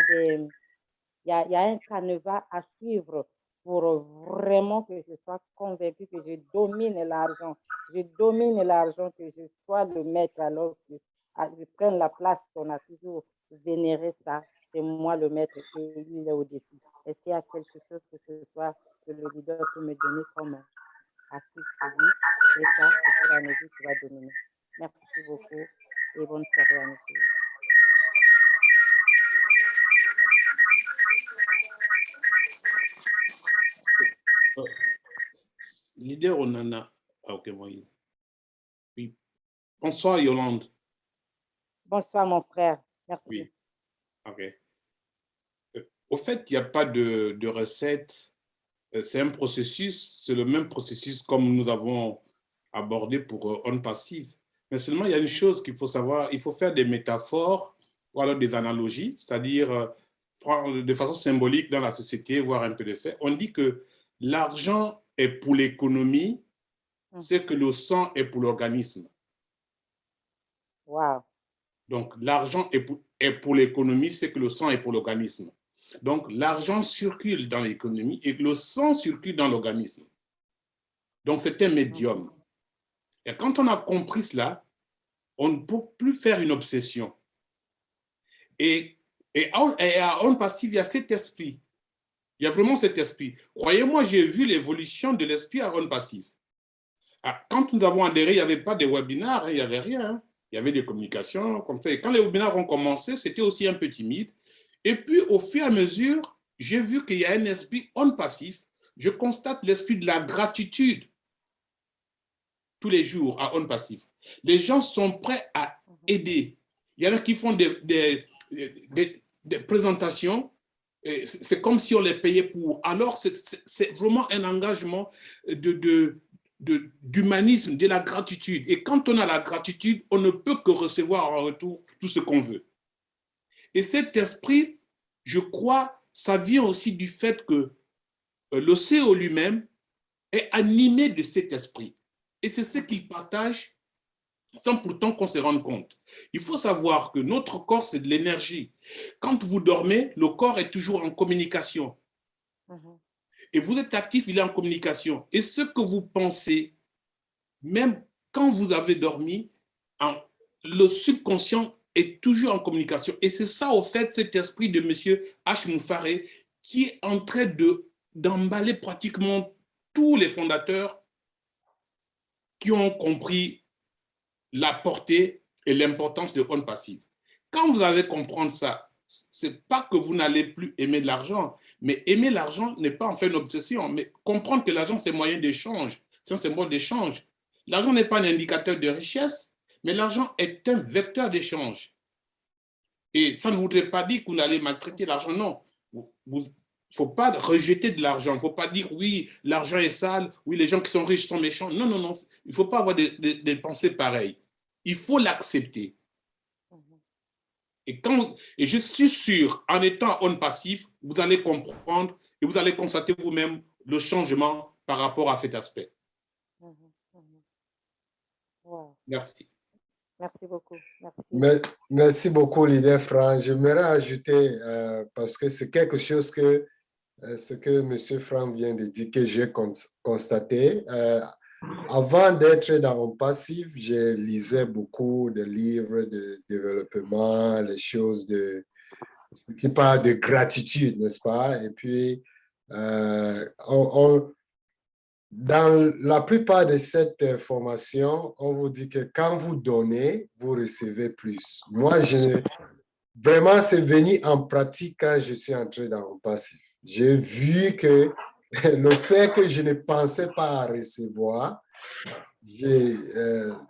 il y a un canevas à suivre pour vraiment que je sois convaincue que je domine l'argent. Je domine l'argent, que je sois le maître, alors que je prenne la place qu'on a toujours vénéré ça. C'est moi le maître et lui, il est au-dessus. Est-ce qu'il y a quelque chose que ce soit que le leader peut me donner comme astuce pour lui? C'est ça, c'est la musique qui va dominer. Merci beaucoup et bonne soirée à nous tous. Leader, on en a. Ah, ok, Moïse. Oui. Bonsoir, Yolande. Bonsoir, mon frère. Merci. Oui, ok. Au fait, il n'y a pas de recette. C'est un processus, c'est le même processus comme nous avons abordé pour On Passive. Mais seulement, il y a une chose qu'il faut savoir, il faut faire des métaphores ou alors des analogies, c'est-à-dire de façon symbolique dans la société, voir un peu de fait. On dit que l'argent est pour l'économie ce que le sang est pour l'organisme. Wow. Donc, l'argent est pour l'économie ce que le sang est pour l'organisme. Donc, l'argent circule dans l'économie et le sang circule dans l'organisme. Donc, c'est un médium. Et quand on a compris cela, on ne peut plus faire une obsession. Et à On Passive, il y a cet esprit. Il y a vraiment cet esprit. Croyez-moi, j'ai vu l'évolution de l'esprit à On Passive. Quand nous avons adhéré, il n'y avait pas de webinaires, il n'y avait rien. Il y avait des communications comme ça. Et quand les webinaires ont commencé, c'était aussi un peu timide. Et puis, au fur et à mesure, j'ai vu qu'il y a un esprit On Passif. Je constate l'esprit de la gratitude tous les jours à On Passif. Les gens sont prêts à aider. Il y en a qui font des présentations. C'est comme si on les payait pour. Alors, c'est vraiment un engagement d'humanisme, de la gratitude. Et quand on a la gratitude, on ne peut que recevoir en retour tout ce qu'on veut. Et cet esprit, je crois, ça vient aussi du fait que l'océan lui-même est animé de cet esprit. Et c'est ce qu'il partage sans pourtant qu'on se rende compte. Il faut savoir que notre corps, c'est de l'énergie. Quand vous dormez, le corps est toujours en communication. Et vous êtes actif, il est en communication. Et ce que vous pensez, même quand vous avez dormi, le subconscient est toujours en communication. Et c'est ça, au fait, cet esprit de M. H. Moufaré qui est en train d'emballer pratiquement tous les fondateurs qui ont compris la portée et l'importance de On Passive. Quand vous allez comprendre ça, ce n'est pas que vous n'allez plus aimer de l'argent, mais aimer l'argent n'est pas en fait une obsession, mais comprendre que l'argent, c'est un moyen d'échange, c'est un symbole d'échange. L'argent n'est pas un indicateur de richesse, mais l'argent est un vecteur d'échange. Et ça ne voudrait pas dire que vous allez maltraiter l'argent, non. Il ne faut pas rejeter de l'argent, il ne faut pas dire oui, l'argent est sale, oui, les gens qui sont riches sont méchants. Non, non, non, il ne faut pas avoir des pensées pareilles. Il faut l'accepter. Et je suis sûr, en étant On Passif, vous allez comprendre et vous allez constater vous-même le changement par rapport à cet aspect. Wow. Merci. Merci beaucoup. Merci. Merci beaucoup, leader Franck. J'aimerais ajouter, parce que c'est quelque chose que ce que M. Franck vient de dire, que j'ai constaté. Avant d'être dans On Passif, je lisais beaucoup de livres de développement, les choses qui parlent de gratitude, n'est-ce pas? Et puis, dans la plupart de cette formation, on vous dit que quand vous donnez, vous recevez plus. Moi, vraiment, c'est venu en pratique quand je suis entré dans On Passif. J'ai vu que le fait que je ne pensais pas à recevoir,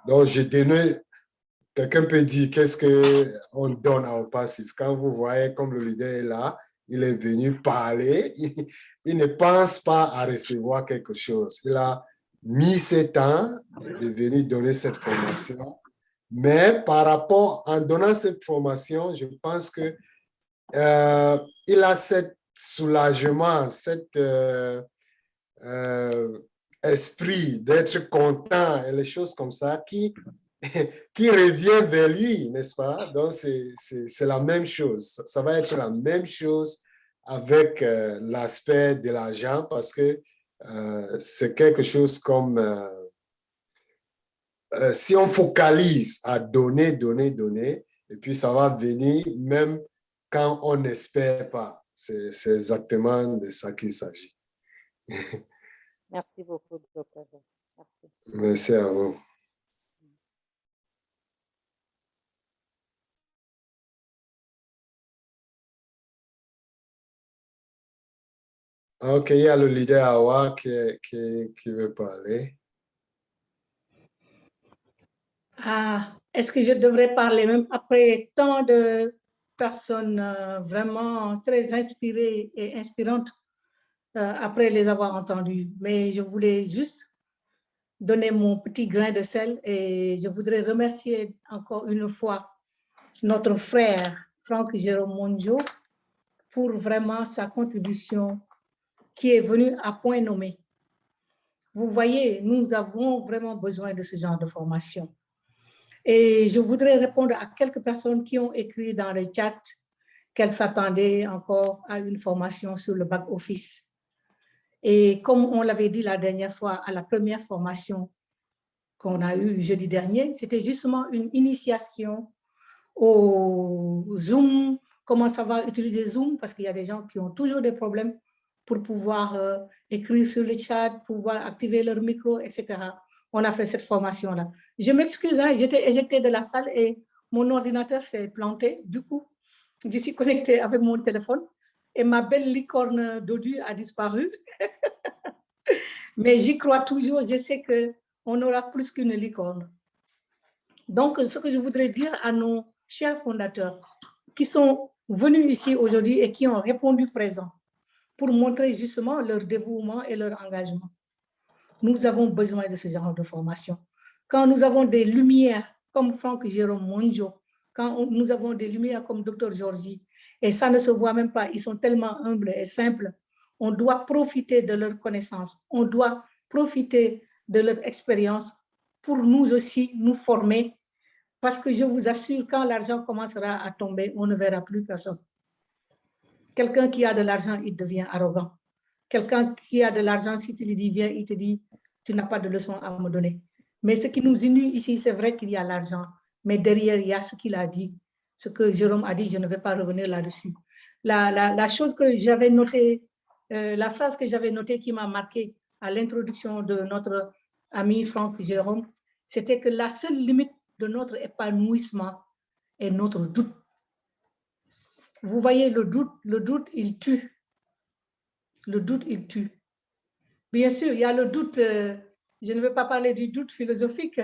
donc j'ai donné, quelqu'un peut dire qu'est-ce qu'on donne à On Passif. Quand vous voyez comme le leader est là, il est venu parler, il ne pense pas à recevoir quelque chose. Il a mis ce temps de venir donner cette formation. Mais par rapport, en donnant cette formation, je pense que il a cet soulagement, cet esprit d'être content et les choses comme ça qui revient vers lui, n'est-ce pas? Donc, c'est la même chose. Ça va être la même chose avec l'aspect de l'argent parce que c'est quelque chose comme si on focalise à donner, donner, donner, et puis ça va venir même quand on n'espère pas. C'est exactement de ça qu'il s'agit. Merci beaucoup, docteur. Merci. Merci à vous. Ok, il y a le leader Awa qui veut parler. Ah, est-ce que je devrais parler même après tant de personnes vraiment très inspirées et inspirantes après les avoir entendues? Mais je voulais juste donner mon petit grain de sel et je voudrais remercier encore une fois notre frère Franck Jérôme Monjo pour vraiment sa contribution qui est venue à point nommé. Vous voyez, nous avons vraiment besoin de ce genre de formation. Et je voudrais répondre à quelques personnes qui ont écrit dans le chat qu'elles s'attendaient encore à une formation sur le back-office. Et comme on l'avait dit la dernière fois, à la première formation qu'on a eue jeudi dernier, c'était justement une initiation au Zoom, comment savoir utiliser Zoom, parce qu'il y a des gens qui ont toujours des problèmes pour pouvoir écrire sur le chat, pouvoir activer leur micro, etc. On a fait cette formation-là. Je m'excuse, hein, j'étais éjectée de la salle et mon ordinateur s'est planté. Du coup, je suis connectée avec mon téléphone et ma belle licorne Dodu a disparu. Mais j'y crois toujours, je sais qu'on aura plus qu'une licorne. Donc, ce que je voudrais dire à nos chers fondateurs qui sont venus ici aujourd'hui et qui ont répondu présent pour montrer justement leur dévouement et leur engagement. Nous avons besoin de ce genre de formation. Quand nous avons des lumières comme Franck Jérôme Monjo, quand nous avons des lumières comme Dr Georgie, et ça ne se voit même pas, ils sont tellement humbles et simples, on doit profiter de leur connaissance, on doit profiter de leur expérience pour nous aussi nous former, parce que je vous assure, quand l'argent commencera à tomber, on ne verra plus personne. Quelqu'un qui a de l'argent, il devient arrogant. Quelqu'un qui a de l'argent, si tu lui dis viens, il te dit tu n'as pas de leçon à me donner. Mais ce qui nous unit ici, c'est vrai qu'il y a l'argent, mais derrière, il y a ce qu'il a dit, ce que Jérôme a dit, je ne vais pas revenir là-dessus. La chose que j'avais notée, la phrase que j'avais notée qui m'a marqué à l'introduction de notre ami Franck Jérôme, c'était que la seule limite de notre épanouissement est notre doute. Vous voyez, le doute, il tue. Le doute, il tue. Bien sûr, il y a le doute, je ne veux pas parler du doute philosophique,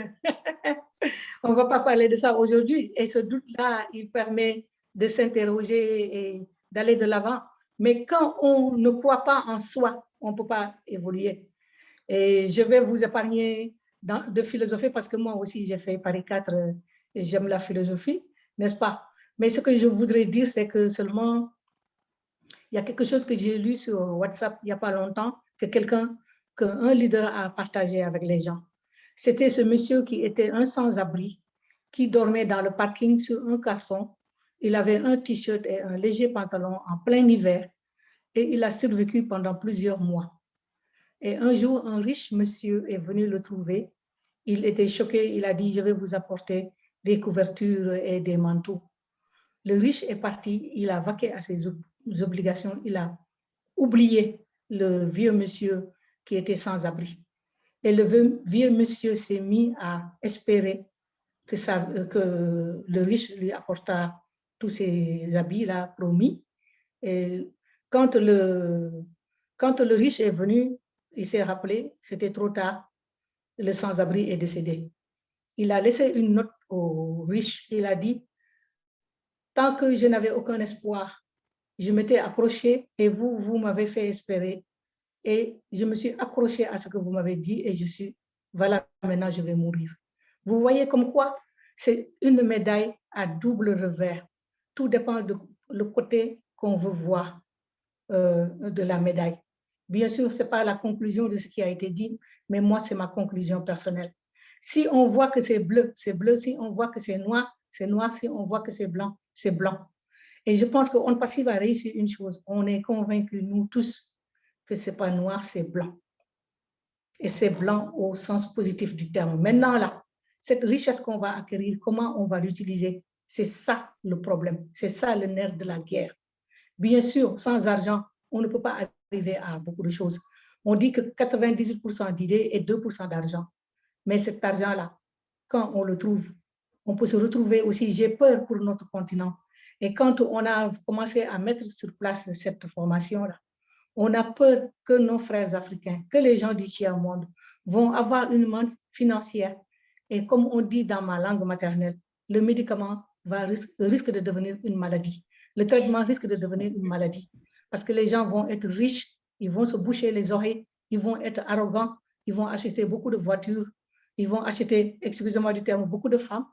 on ne va pas parler de ça aujourd'hui, et ce doute-là, il permet de s'interroger et d'aller de l'avant. Mais quand on ne croit pas en soi, on ne peut pas évoluer. Et je vais vous épargner de philosophie parce que moi aussi, j'ai fait Paris 4 et j'aime la philosophie, n'est-ce pas? Mais ce que je voudrais dire, c'est que seulement, il y a quelque chose que j'ai lu sur WhatsApp il n'y a pas longtemps, qu'un leader a partagé avec les gens. C'était ce monsieur qui était un sans-abri, qui dormait dans le parking sur un carton. Il avait un t-shirt et un léger pantalon en plein hiver et il a survécu pendant plusieurs mois. Et un jour, un riche monsieur est venu le trouver. Il était choqué, il a dit, je vais vous apporter des couvertures et des manteaux. Le riche est parti, il a vaqué à ses obligations, il a oublié le vieux monsieur qui était sans abri. Et le vieux monsieur s'est mis à espérer que le riche lui apporta tous ces habits-là promis. Et quand le riche est venu, il s'est rappelé, c'était trop tard, le sans-abri est décédé. Il a laissé une note au riche, il a dit, tant que je n'avais aucun espoir, je m'étais accroché et vous m'avez fait espérer. Et je me suis accroché à ce que vous m'avez dit et je suis, voilà, maintenant je vais mourir. Vous voyez comme quoi c'est une médaille à double revers. Tout dépend de le côté qu'on veut voir de la médaille. Bien sûr, ce n'est pas la conclusion de ce qui a été dit, mais moi, c'est ma conclusion personnelle. Si on voit que c'est bleu, c'est bleu. Si on voit que c'est noir, c'est noir. Si on voit que c'est blanc, c'est blanc. Et je pense qu'on Passy va réussir une chose. On est convaincus, nous tous, que ce n'est pas noir, c'est blanc. Et c'est blanc au sens positif du terme. Maintenant, là, cette richesse qu'on va acquérir, comment on va l'utiliser? C'est ça le problème. C'est ça le nerf de la guerre. Bien sûr, sans argent, on ne peut pas arriver à beaucoup de choses. On dit que 98% d'idées et 2% d'argent. Mais cet argent-là, quand on le trouve, on peut se retrouver aussi, j'ai peur pour notre continent. Et quand on a commencé à mettre sur place cette formation-là, On a peur que nos frères africains, que les gens du tiers-monde vont avoir une manne financière. Et comme on dit dans ma langue maternelle, le médicament risque de devenir une maladie. Le traitement risque de devenir une maladie. Parce que les gens vont être riches, ils vont se boucher les oreilles, ils vont être arrogants, ils vont acheter beaucoup de voitures, ils vont acheter, excusez-moi du terme, beaucoup de femmes,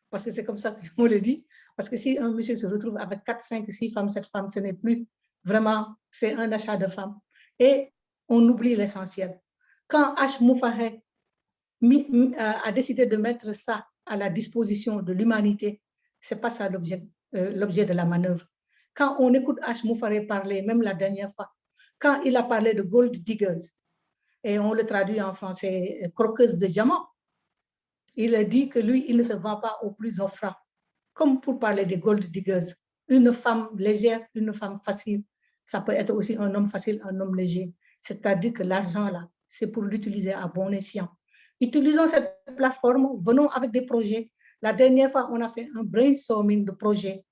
parce que c'est comme ça qu'on le dit. Parce que si un monsieur se retrouve avec 4, 5, 6 femmes, cette femme, ce n'est plus vraiment, c'est un achat de femmes. Et on oublie l'essentiel. Quand H. Moufaré a décidé de mettre ça à la disposition de l'humanité, ce n'est pas ça l'objet de la manœuvre. Quand on écoute H. Moufaré parler, même la dernière fois, quand il a parlé de gold diggers, et on le traduit en français, croqueuse de diamants, il a dit que lui, il ne se vend pas au plus offrant. Comme pour parler des gold diggers, une femme légère, une femme facile, ça peut être aussi un homme facile, un homme léger. C'est-à-dire que l'argent, là, c'est pour l'utiliser à bon escient. Utilisons cette plateforme, venons avec des projets. La dernière fois, on a fait un brainstorming de projets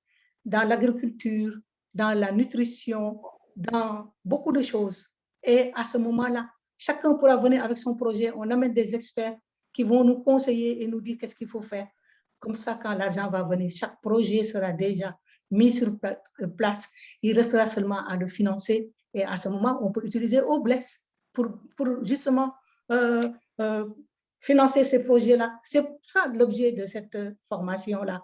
dans l'agriculture, dans la nutrition, dans beaucoup de choses. Et à ce moment-là, chacun pourra venir avec son projet. On amène des experts qui vont nous conseiller et nous dire qu'est-ce qu'il faut faire. Comme ça, quand l'argent va venir, chaque projet sera déjà mis sur place. Il restera seulement à le financer. Et à ce moment, on peut utiliser OBLES pour justement financer ces projets-là. C'est ça l'objet de cette formation-là.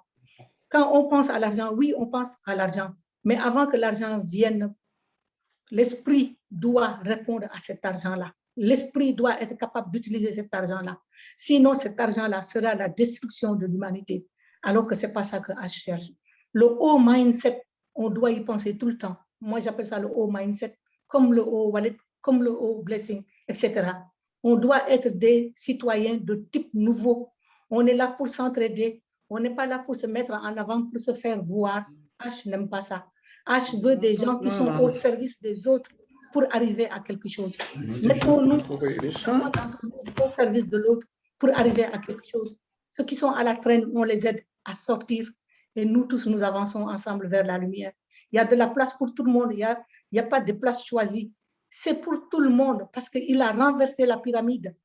Quand on pense à l'argent, oui, on pense à l'argent. Mais avant que l'argent vienne, l'esprit doit répondre à cet argent-là. L'esprit doit être capable d'utiliser cet argent-là. Sinon, cet argent-là sera la destruction de l'humanité, alors que ce n'est pas ça que H cherche. Le haut mindset, on doit y penser tout le temps. Moi, j'appelle ça le haut mindset, comme le haut wallet, comme le haut blessing, etc. On doit être des citoyens de type nouveau. On est là pour s'entraider. On n'est pas là pour se mettre en avant, pour se faire voir. H n'aime pas ça. H veut des gens qui sont au service des autres pour arriver à quelque chose. Mettons-nous au service de l'autre pour arriver à quelque chose. Ceux qui sont à la traîne, on les aide à sortir et nous tous, nous avançons ensemble vers la lumière. Il y a de la place pour tout le monde, il n'y a pas de place choisie. C'est pour tout le monde parce qu'il a renversé la pyramide.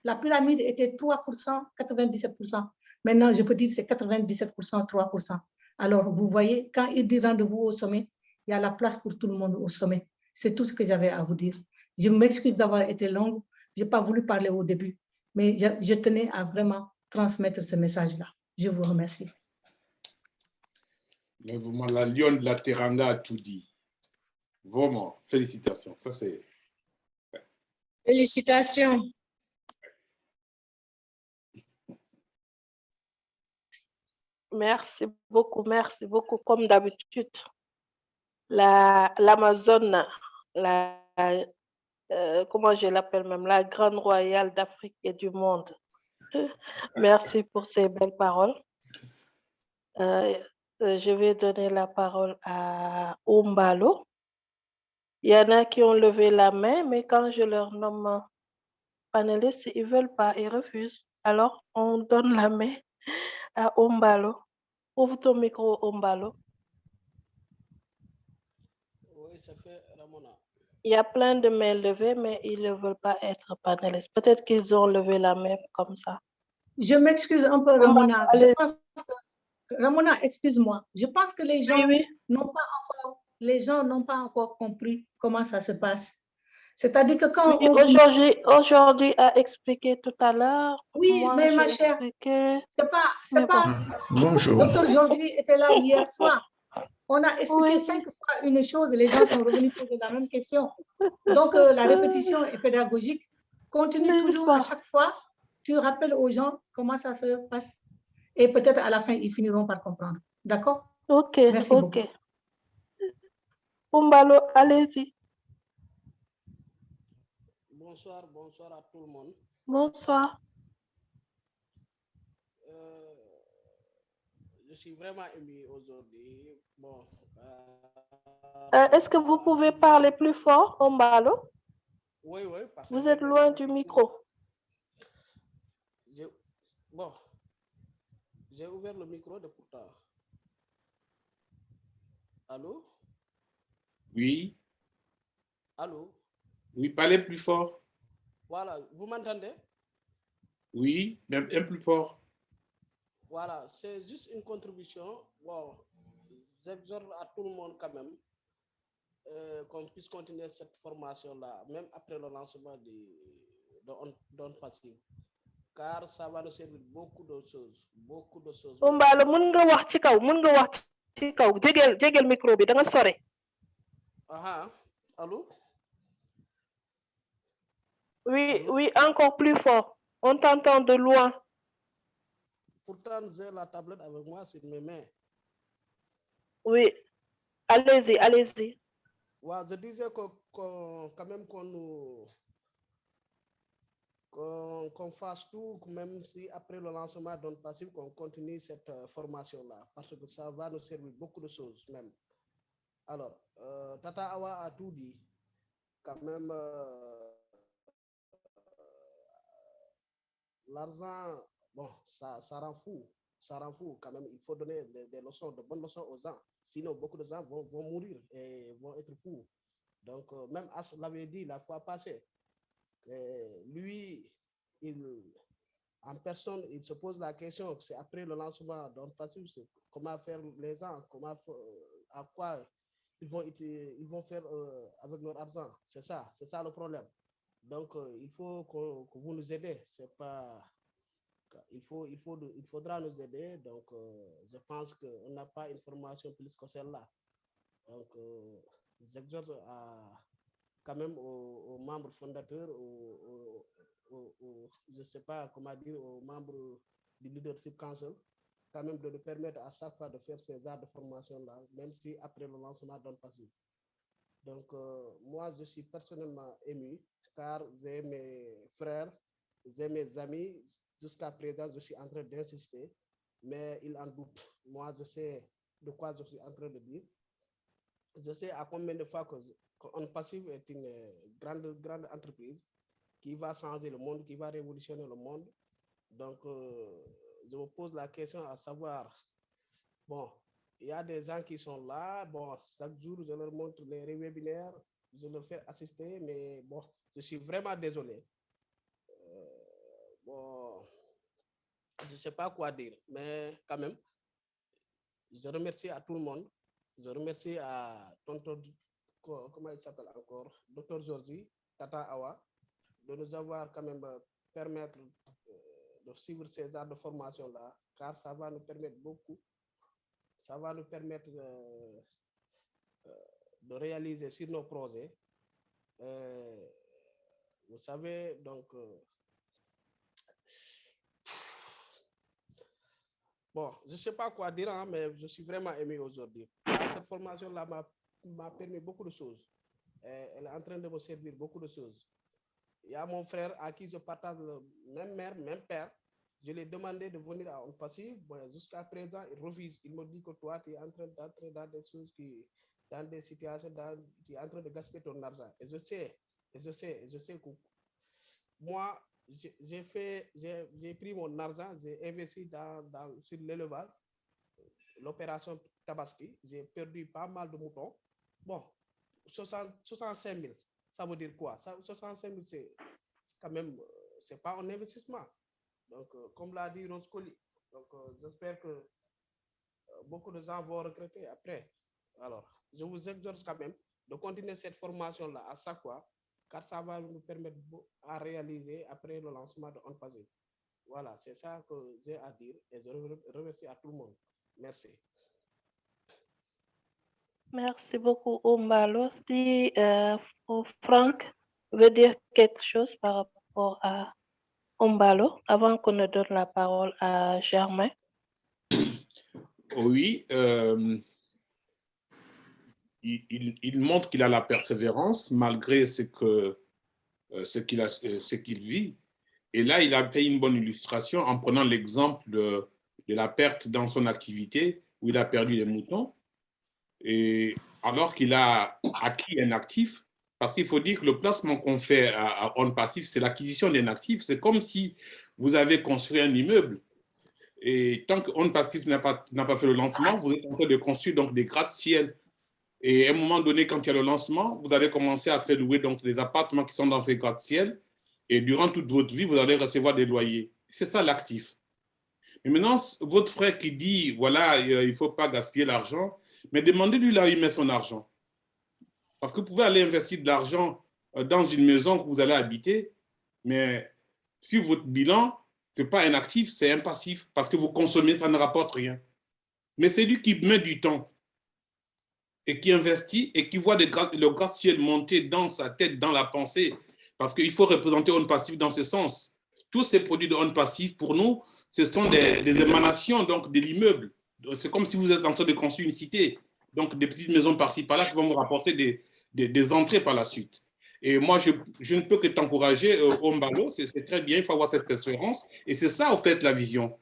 La pyramide était 3%, 97%. Maintenant, je peux dire que c'est 97%, 3%. Alors, vous voyez, quand il dit rendez-vous au sommet, il y a la place pour tout le monde au sommet. C'est tout ce que j'avais à vous dire. Je m'excuse d'avoir été longue. Je n'ai pas voulu parler au début, mais je tenais à vraiment transmettre ce message-là. Je vous remercie. Mais vraiment, la lionne de la Teranga a tout dit. Vraiment, félicitations. Ça, c'est... Félicitations. Merci beaucoup, comme d'habitude. L'Amazone, comment je l'appelle même, la grande royale d'Afrique et du monde. Merci pour ces belles paroles. Je vais donner la parole à Umbalo. Il y en a qui ont levé la main, mais quand je leur nomme panélistes, ils ne veulent pas, ils refusent. Alors, on donne la main à Umbalo. Ouvre ton micro, Umbalo. Oui, ça fait Ramona. Il y a plein de mains levées, mais ils ne veulent pas être panélistes. Peut-être qu'ils ont levé la main comme ça. Je m'excuse un peu, Ramona. Je pense que, Ramona, excuse-moi. Je pense que les gens n'ont pas encore compris comment ça se passe. C'est-à-dire que quand aujourd'hui a expliqué tout à l'heure. Oui, moi, mais ma chère, c'est pas. Bonjour. Docteur Georgie était là hier soir. On a expliqué 5 fois une chose et les gens sont revenus poser la même question. Donc, la répétition est pédagogique. Continue toujours à chaque fois. Tu rappelles aux gens comment ça se passe. Et peut-être à la fin, ils finiront par comprendre. D'accord? Ok, merci beaucoup. Umbalo, allez-y. Bonsoir à tout le monde. Bonsoir. Je suis vraiment ému aujourd'hui. Bon, est-ce que vous pouvez parler plus fort, Umbalo? Oui, parce que vous êtes loin du micro. Bon, j'ai ouvert le micro de pourtant. Allô? Oui. Allô? Oui, parlez plus fort. Voilà, vous m'entendez? Oui, même un plus fort. Voilà, c'est juste une contribution. Bon, j'exhorte à tout le monde quand même qu'on puisse continuer cette formation-là, même après le lancement d'On Passive, car ça va nous servir beaucoup de choses, beaucoup de choses. Umbalo mun nga wax ci kaw, mun nga wax ci kaw, jegel micro bi da nga sore. Aha, allô? Oui, Allô? oui, encore plus fort. On t'entend de loin. Pourtant, j'ai la tablette avec moi sur mes mains. Oui, allez-y, allez-y. Ouais, je disais quand même qu'on fasse tout, même si après le lancement d'On Passive, qu'on continue cette formation-là, parce que ça va nous servir beaucoup de choses même. Alors, Tata Awa a tout dit. Quand même, l'argent, bon, ça rend fou. Ça rend fou quand même. Il faut donner des leçons, de bonnes leçons aux gens. Sinon, beaucoup de gens vont mourir et vont être fous. Donc, même As l'avait dit la fois passée, lui, en personne, il se pose la question, c'est après le lancement d'On Passive, comment faire les gens, à quoi ils vont faire avec leur argent. C'est ça le problème. Donc, il faut que vous nous aidez. C'est pas... Il faudra nous aider. Donc, je pense qu'on n'a pas une formation plus que celle-là. Donc, j'exhorte quand même aux membres fondateurs, je ne sais pas comment dire, aux membres du Leadership Council, quand même de nous permettre à chaque fois de faire ces genres de formation-là, même si après le lancement d'On Passive. Donc, moi, je suis personnellement ému, car j'ai mes frères, j'ai mes amis. Jusqu'à présent, je suis en train d'insister, mais ils en doutent. Moi, je sais de quoi je suis en train de dire. Je sais à combien de fois qu'On Passive est une grande entreprise qui va changer le monde, qui va révolutionner le monde. Donc, je me pose la question à savoir, bon, il y a des gens qui sont là, bon, chaque jour, je leur montre les webinaires, je leur fais assister, mais bon, je suis vraiment désolé. Bon, je ne sais pas quoi dire, mais quand même, je remercie à tout le monde. Je remercie à Tonton, comment il s'appelle encore, Dr Georgie, Tata Awa, de nous avoir quand même permettre de suivre ces arts de formation-là, car ça va nous permettre beaucoup. Ça va nous permettre de réaliser sur nos projets. Vous savez, donc, bon, je ne sais pas quoi dire, hein, mais je suis vraiment ému aujourd'hui. Cette formation-là m'a permis beaucoup de choses. Elle est en train de me servir beaucoup de choses. Il y a mon frère à qui je partage le même mère, même père. Je lui ai demandé de venir à On Passive. Bon, jusqu'à présent, il refuse. Il me dit que toi, tu es en train d'entrer dans des choses dans des situations, tu es en train de gaspiller ton argent. Et je sais que moi, j'ai pris mon argent, j'ai investi sur l'élevage, l'opération Tabaski. J'ai perdu pas mal de moutons. Bon, 65 000, ça veut dire quoi? 65 000, c'est quand même, c'est pas un investissement. Donc, comme l'a dit Rose Colli, donc j'espère que beaucoup de gens vont regretter après. Alors, je vous exhorte quand même de continuer cette formation-là à chaque fois, car ça va nous permettre à réaliser après le lancement de On Passive. Voilà, c'est ça que j'ai à dire et je remercie à tout le monde. Merci. Merci beaucoup, Umbalo. Si Franck veut dire quelque chose par rapport à Umbalo, avant qu'on ne donne la parole à Germain. Oui, il montre qu'il a la persévérance malgré ce qu'il vit. Et là, il a fait une bonne illustration en prenant l'exemple de la perte dans son activité où il a perdu les moutons. Et alors qu'il a acquis un actif, parce qu'il faut dire que le placement qu'on fait à On Passive, c'est l'acquisition d'un actif. C'est comme si vous avez construit un immeuble. Et tant que On Passive n'a pas fait le lancement, vous êtes en train de construire donc des gratte-ciel. Et à un moment donné, quand il y a le lancement, vous allez commencer à faire louer donc, les appartements qui sont dans ces gratte-ciel. Et durant toute votre vie, vous allez recevoir des loyers. C'est ça l'actif. Mais maintenant, votre frère qui dit, voilà, il ne faut pas gaspiller l'argent, mais demandez-lui là où il met son argent. Parce que vous pouvez aller investir de l'argent dans une maison que vous allez habiter, mais sur votre bilan, ce n'est pas un actif, c'est un passif. Parce que vous consommez, ça ne rapporte rien. Mais c'est lui qui met du temps et qui investit et qui voit le gratte-ciel monter dans sa tête, dans la pensée. Parce qu'il faut représenter on passif dans ce sens. Tous ces produits de on passif, pour nous, ce sont des émanations donc, de l'immeuble. C'est comme si vous êtes en train de construire une cité. Donc, des petites maisons par-ci, par-là qui vont vous rapporter des entrées par la suite. Et moi, je ne peux que t'encourager, Ombalo, c'est très bien, il faut avoir cette persévérance. Et c'est ça, en fait, la vision.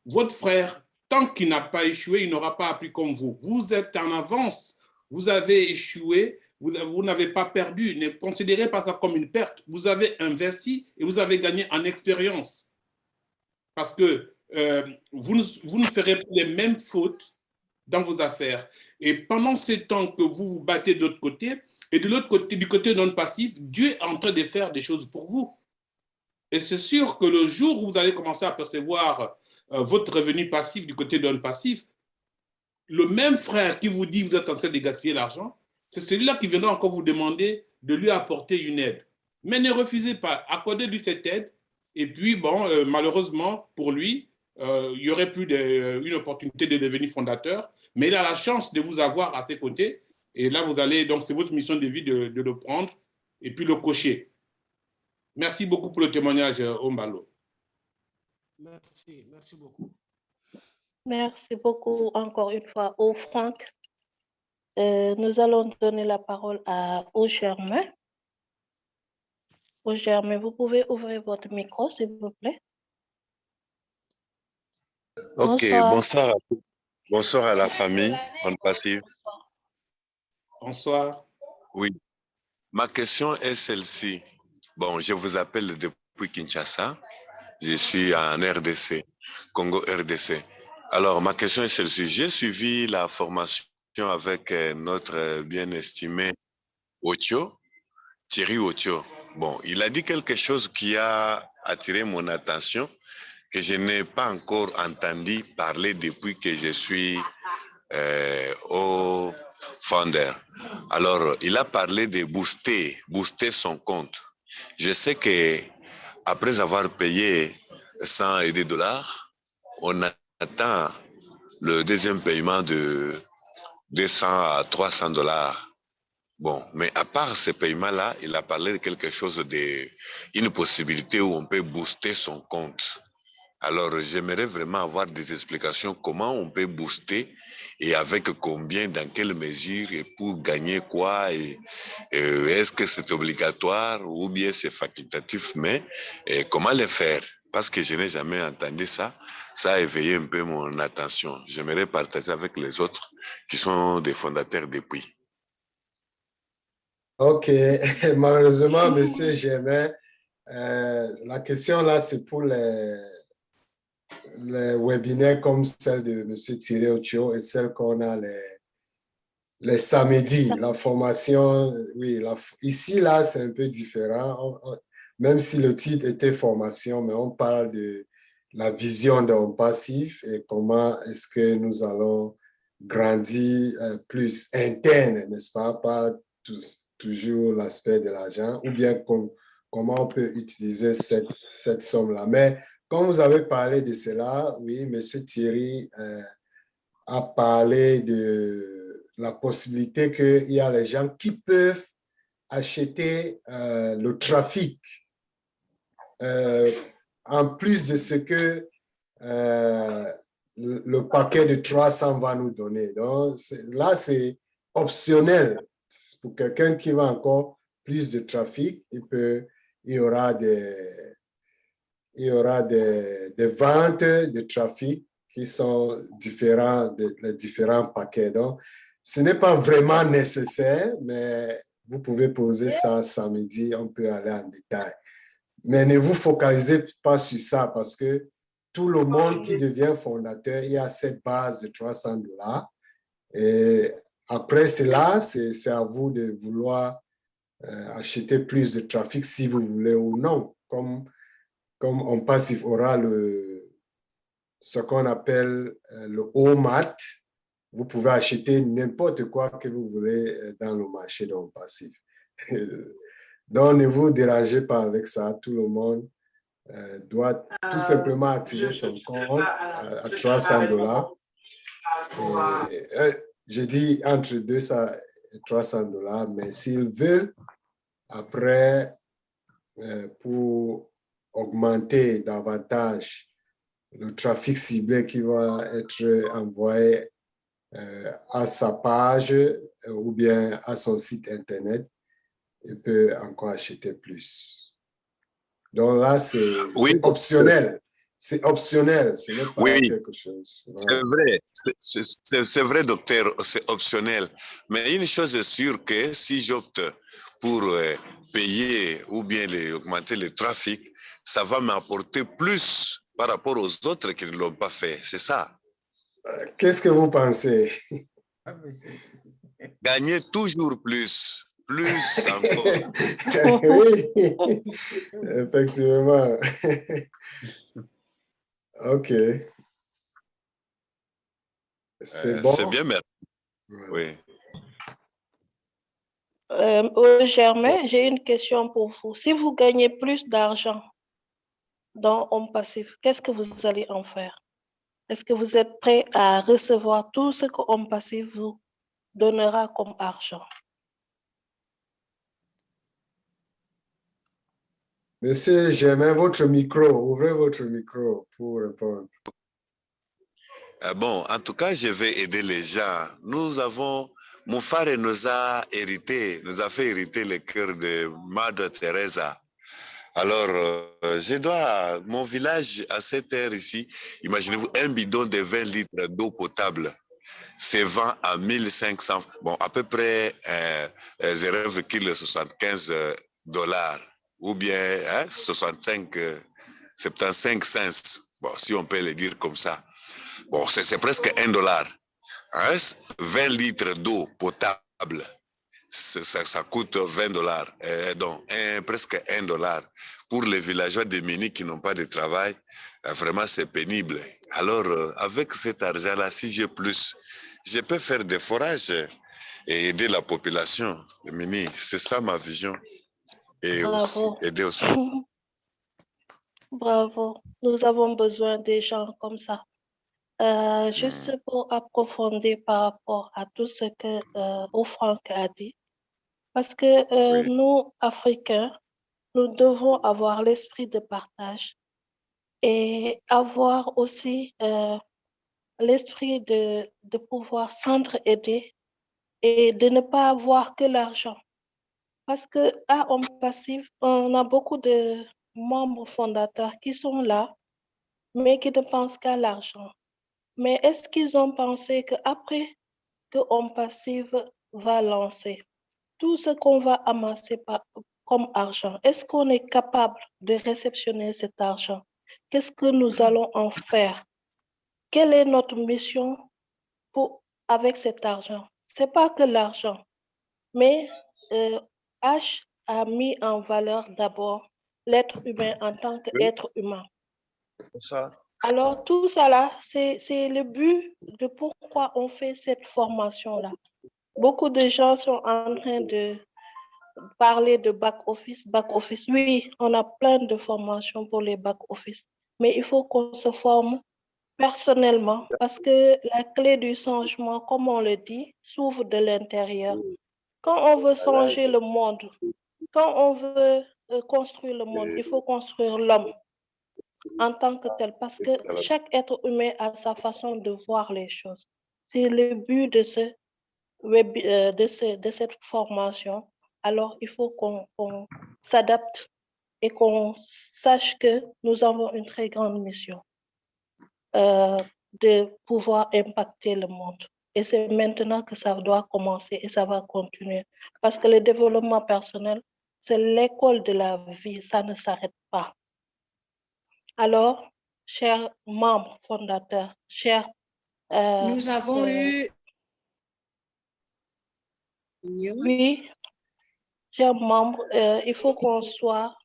Votre frère, tant qu'il n'a pas échoué, il n'aura pas appris comme vous. Vous êtes en avance, vous avez échoué, vous n'avez pas perdu. Ne considérez pas ça comme une perte. Vous avez investi et vous avez gagné en expérience. Parce que vous ne ferez pas les mêmes fautes dans vos affaires. Et pendant ces temps que vous vous battez de l'autre côté, et de l'autre côté, du côté non passif, Dieu est en train de faire des choses pour vous. Et c'est sûr que le jour où vous allez commencer à percevoir votre revenu passif du côté non passif, le même frère qui vous dit que vous êtes en train de gaspiller l'argent, c'est celui-là qui viendra encore vous demander de lui apporter une aide. Mais ne refusez pas, accordez-lui cette aide. Et puis, bon, malheureusement, pour lui, il n'y aurait plus une opportunité de devenir fondateur, mais il a la chance de vous avoir à ses côtés. Et là, vous allez, donc c'est votre mission de vie de le prendre et puis le cocher. Merci beaucoup pour le témoignage, Ombalo. Merci beaucoup. Merci beaucoup encore une fois au Franck. Nous allons donner la parole au Germain. Au Germain, vous pouvez ouvrir votre micro, s'il vous plaît. Ok, bonsoir à la famille On Passive. Bonsoir. Oui, ma question est celle-ci. Bon, je vous appelle depuis Kinshasa. Je suis en RDC, Congo RDC. Alors, ma question est celle-ci. J'ai suivi la formation avec notre bien estimé Ocho, Thierry Ocho. Bon, il a dit quelque chose qui a attiré mon attention, que je n'ai pas encore entendu parler depuis que je suis au Founder. Alors, il a parlé de booster son compte. Je sais que après avoir payé $100, on attend le deuxième paiement de $200 à $300. Bon, mais à part ce paiement-là, il a parlé de quelque chose une possibilité où on peut booster son compte. Alors, j'aimerais vraiment avoir des explications comment on peut booster et avec combien, dans quelle mesure et pour gagner quoi et est-ce que c'est obligatoire ou bien c'est facultatif, mais comment le faire? Parce que je n'ai jamais entendu ça. Ça a éveillé un peu mon attention. J'aimerais partager avec les autres qui sont des fondateurs depuis. Ok, malheureusement, Monsieur Germain, la question là, c'est pour les webinaires comme celle de Monsieur Thierry Ocho et celle qu'on a les samedis. La formation, oui, ici là, c'est un peu différent. Même si le titre était formation, mais on parle de la vision d'un passif et comment est-ce que nous allons grandir plus interne, n'est-ce pas? Pas toujours l'aspect de l'argent, ou bien comment on peut utiliser cette somme-là. Mais quand vous avez parlé de cela, oui, M. Thierry a parlé de la possibilité qu'il y a les gens qui peuvent acheter le trafic en plus de ce que le paquet de 300 va nous donner. Donc, là, c'est optionnel. Pour quelqu'un qui va encore plus de trafic, il y aura des ventes de trafic qui sont différents les différents paquets. Donc, ce n'est pas vraiment nécessaire, mais vous pouvez poser ça samedi, on peut aller en détail. Mais ne vous focalisez pas sur ça parce que tout le monde qui devient fondateur, il y a cette base de $300. Et après cela, c'est à vous de vouloir acheter plus de trafic si vous voulez ou non. Comme OnPassive aura ce qu'on appelle le OMAT, vous pouvez acheter n'importe quoi que vous voulez dans le marché de OnPassive. Donc, ne vous dérangez pas avec ça. Tout le monde doit tout simplement activer son compte à $300. Je dis entre 200 et $300, mais s'ils veulent, après, pour augmenter davantage le trafic ciblé qui va être envoyé à sa page ou bien à son site Internet, il peut encore acheter plus. Donc là, c'est optionnel. C'est optionnel, ce n'est pas quelque chose. C'est vrai, c'est vrai, docteur, c'est optionnel. Mais une chose est sûre que si j'opte pour payer ou bien augmenter le trafic, ça va m'apporter plus par rapport aux autres qui ne l'ont pas fait. C'est ça. Qu'est-ce que vous pensez? Gagner toujours plus. Plus encore. Oui, effectivement. OK. C'est bon? C'est bien, merci. Oui. Germain, j'ai une question pour vous. Si vous gagnez plus d'argent dans OnPassive, qu'est-ce que vous allez en faire? Est-ce que vous êtes prêt à recevoir tout ce que OnPassive vous donnera comme argent? Monsieur Germain, votre micro, ouvrez votre micro pour répondre. Bon, en tout cas, je vais aider les gens. Mon frère nous a fait hériter le cœur de Mère Teresa. Alors, mon village à cette heure ici, imaginez-vous, un bidon de 20 litres d'eau potable, c'est vend à 1500, bon, à peu près 0,75 $, ou bien 75 cents, bon, si on peut le dire comme ça. Bon, c'est presque $1. 20 litres d'eau potable, ça coûte $20. Donc, presque $1. Pour les villageois démunis qui n'ont pas de travail, vraiment, c'est pénible. Alors, avec cet argent-là, si j'ai plus, je peux faire des forages et aider la population démunie. C'est ça ma vision. Et aussi aider aussi. Bravo. Nous avons besoin des gens comme ça. Juste pour approfondir par rapport à tout ce que Franck a dit, parce que nous, Africains, nous devons avoir l'esprit de partage et avoir aussi l'esprit de pouvoir s'entraider et de ne pas avoir que l'argent. Parce qu'à OnPassive, on a beaucoup de membres fondateurs qui sont là, mais qui ne pensent qu'à l'argent. Mais est-ce qu'ils ont pensé qu'après que OnPassive va lancer, tout ce qu'on va amasser comme argent, est-ce qu'on est capable de réceptionner cet argent? Qu'est-ce que nous allons en faire? Quelle est notre mission avec cet argent? Ce n'est pas que l'argent, mais H a mis en valeur d'abord l'être humain en tant qu'être humain. Ça. Alors, tout ça là, c'est le but de pourquoi on fait cette formation-là. Beaucoup de gens sont en train de parler de back-office. Back-office, oui, on a plein de formations pour les back-office, mais il faut qu'on se forme personnellement parce que la clé du changement, comme on le dit, s'ouvre de l'intérieur. Quand on veut changer le monde, quand on veut construire le monde, il faut construire l'homme en tant que tel, parce que chaque être humain a sa façon de voir les choses. C'est le but de cette formation. Alors, il faut qu'on s'adapte et qu'on sache que nous avons une très grande mission de pouvoir impacter le monde. Et c'est maintenant que ça doit commencer et ça va continuer. Parce que le développement personnel, c'est l'école de la vie, ça ne s'arrête pas. Alors, chers membres fondateurs, chers... Nous avons eu Oui, chers membres, il faut qu'on soit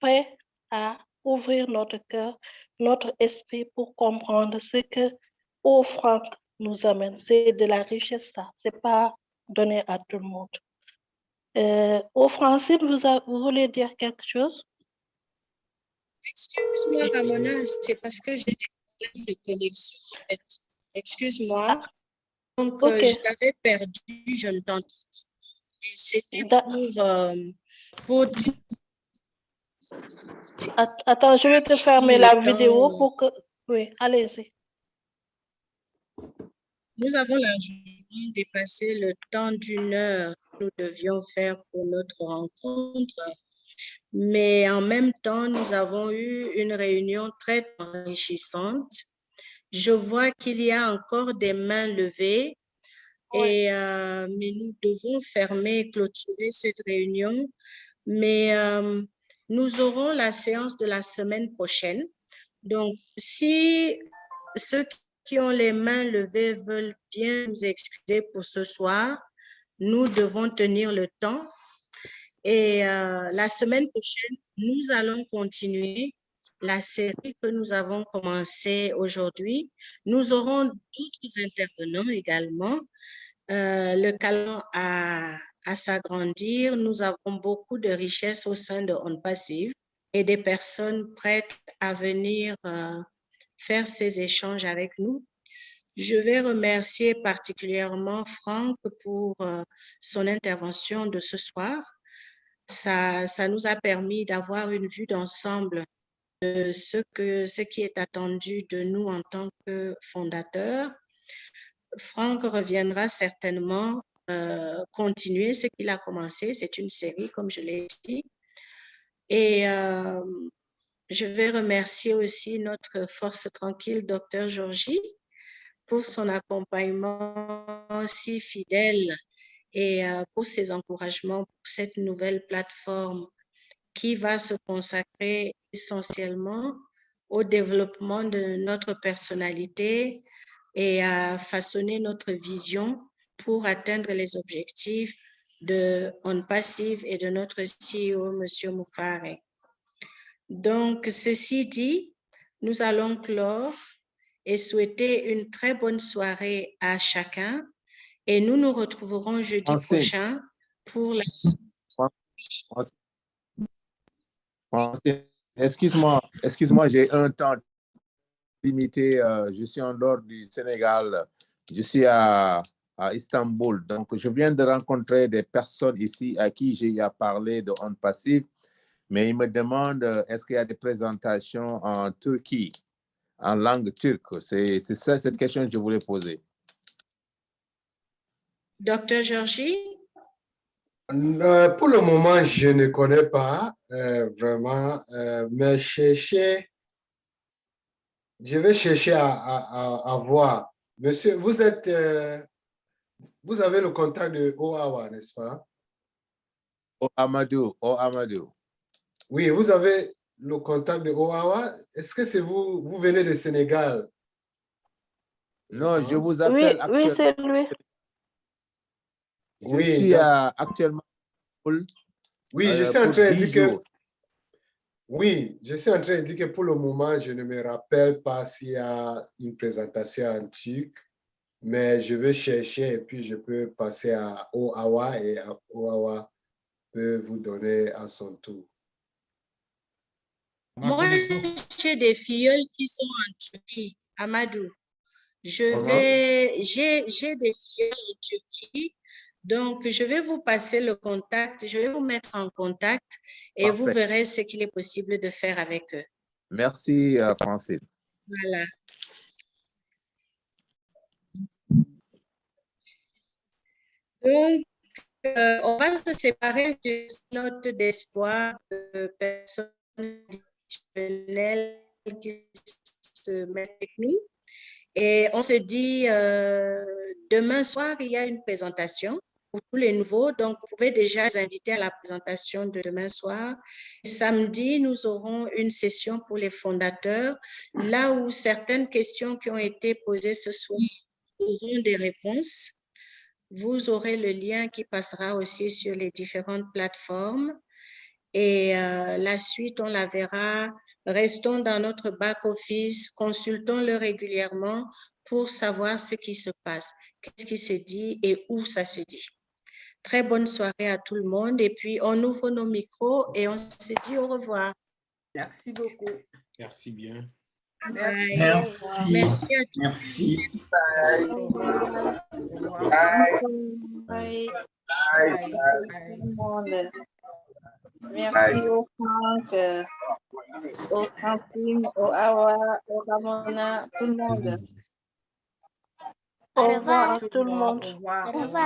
prêt à ouvrir notre cœur, notre esprit pour comprendre ce que Au Franck nous amène. C'est de la richesse, ça. Ce n'est pas donné à tout le monde. Au Francine, vous voulez dire quelque chose? Excuse-moi, Ramona, c'est parce que j'ai des problèmes de connexion, en fait. Excuse-moi. Donc, Okay. je t'avais perdu, je ne t'entends pas. Et c'était pour dire... Attends, je vais te fermer la vidéo pour que... Oui, allez-y. Nous avons largement dépassé le temps d'1 heure que nous devions faire pour notre rencontre. Mais en même temps, nous avons eu une réunion très enrichissante. Je vois qu'il y a encore des mains levées, mais nous devons fermer et clôturer cette réunion. Mais nous aurons la séance de la semaine prochaine. Donc, si ceux qui ont les mains levées veulent bien nous excuser pour ce soir, nous devons tenir le temps. Et la semaine prochaine, nous allons continuer la série que nous avons commencée aujourd'hui. Nous aurons d'autres intervenants également. Le talent à s'agrandir. Nous avons beaucoup de richesses au sein de On Passive et des personnes prêtes à venir faire ces échanges avec nous. Je vais remercier particulièrement Franck pour son intervention de ce soir. Ça nous a permis d'avoir une vue d'ensemble de ce qui est attendu de nous en tant que fondateurs. Franck reviendra certainement continuer ce qu'il a commencé. C'est une série, comme je l'ai dit. Et je vais remercier aussi notre force tranquille, Dr. Georgie, pour son accompagnement si fidèle et pour ses encouragements pour cette nouvelle plateforme qui va se consacrer essentiellement au développement de notre personnalité et à façonner notre vision pour atteindre les objectifs de On Passive et de notre CEO, M. Moufare. Donc, ceci dit, nous allons clore et souhaiter une très bonne soirée à chacun et nous nous retrouverons jeudi prochain pour la... Excuse-moi, j'ai un temps limité. Je suis en dehors du Sénégal. Je suis à Istanbul. Donc, je viens de rencontrer des personnes ici à qui j'ai parlé de On Passive, mais ils me demandent est-ce qu'il y a des présentations en Turquie, en langue turque. C'est ça, cette question que je voulais poser. Docteur Georgie? Pour le moment, je ne connais pas vraiment, mais je vais chercher à voir. Monsieur, vous avez le contact de Oawa, n'est-ce pas? Amadou. Oui, vous avez le contact de Oawa. Est-ce que c'est vous? Vous venez de Sénégal? Non, je vous appelle actuellement. Oui, c'est lui. Je suis actuellement. Oui, je suis en train de dire que. Oui, je suis en train de dire que pour le moment, je ne me rappelle pas s'il y a une présentation en turc, mais je vais chercher et puis je peux passer à Oawa et Oawa peut vous donner à son tour. Moi, j'ai des filleuls qui sont en Turquie, Amadou. J'ai des filleuls en Turquie, donc je vais vous passer le contact, je vais vous mettre en contact et Parfait. vous verrez ce qu'il est possible de faire avec eux. Merci, Francine. Voilà. Donc, on va se séparer sur une note d'espoir de personnes additionnelles qui se mettent avec nous. Et on se dit, demain soir, il y a une présentation pour tous les nouveaux. Donc, vous pouvez déjà les inviter à la présentation de demain soir. Samedi, nous aurons une session pour les fondateurs, là où certaines questions qui ont été posées ce soir auront des réponses. vous aurez le lien qui passera aussi sur les différentes plateformes. Et la suite, on la verra. Restons dans notre back-office, consultons-le régulièrement pour savoir ce qui se passe, qu'est-ce qui se dit et où ça se dit. Très bonne soirée à tout le monde. Et puis, on ouvre nos micros et on se dit au revoir. Merci beaucoup. Merci bien. Merci. Merci à tous. Merci. Bye. Merci au Franck, au Francine, au Awa, au Ramona, tout le monde. Au revoir à tout le monde. Au revoir. Au revoir.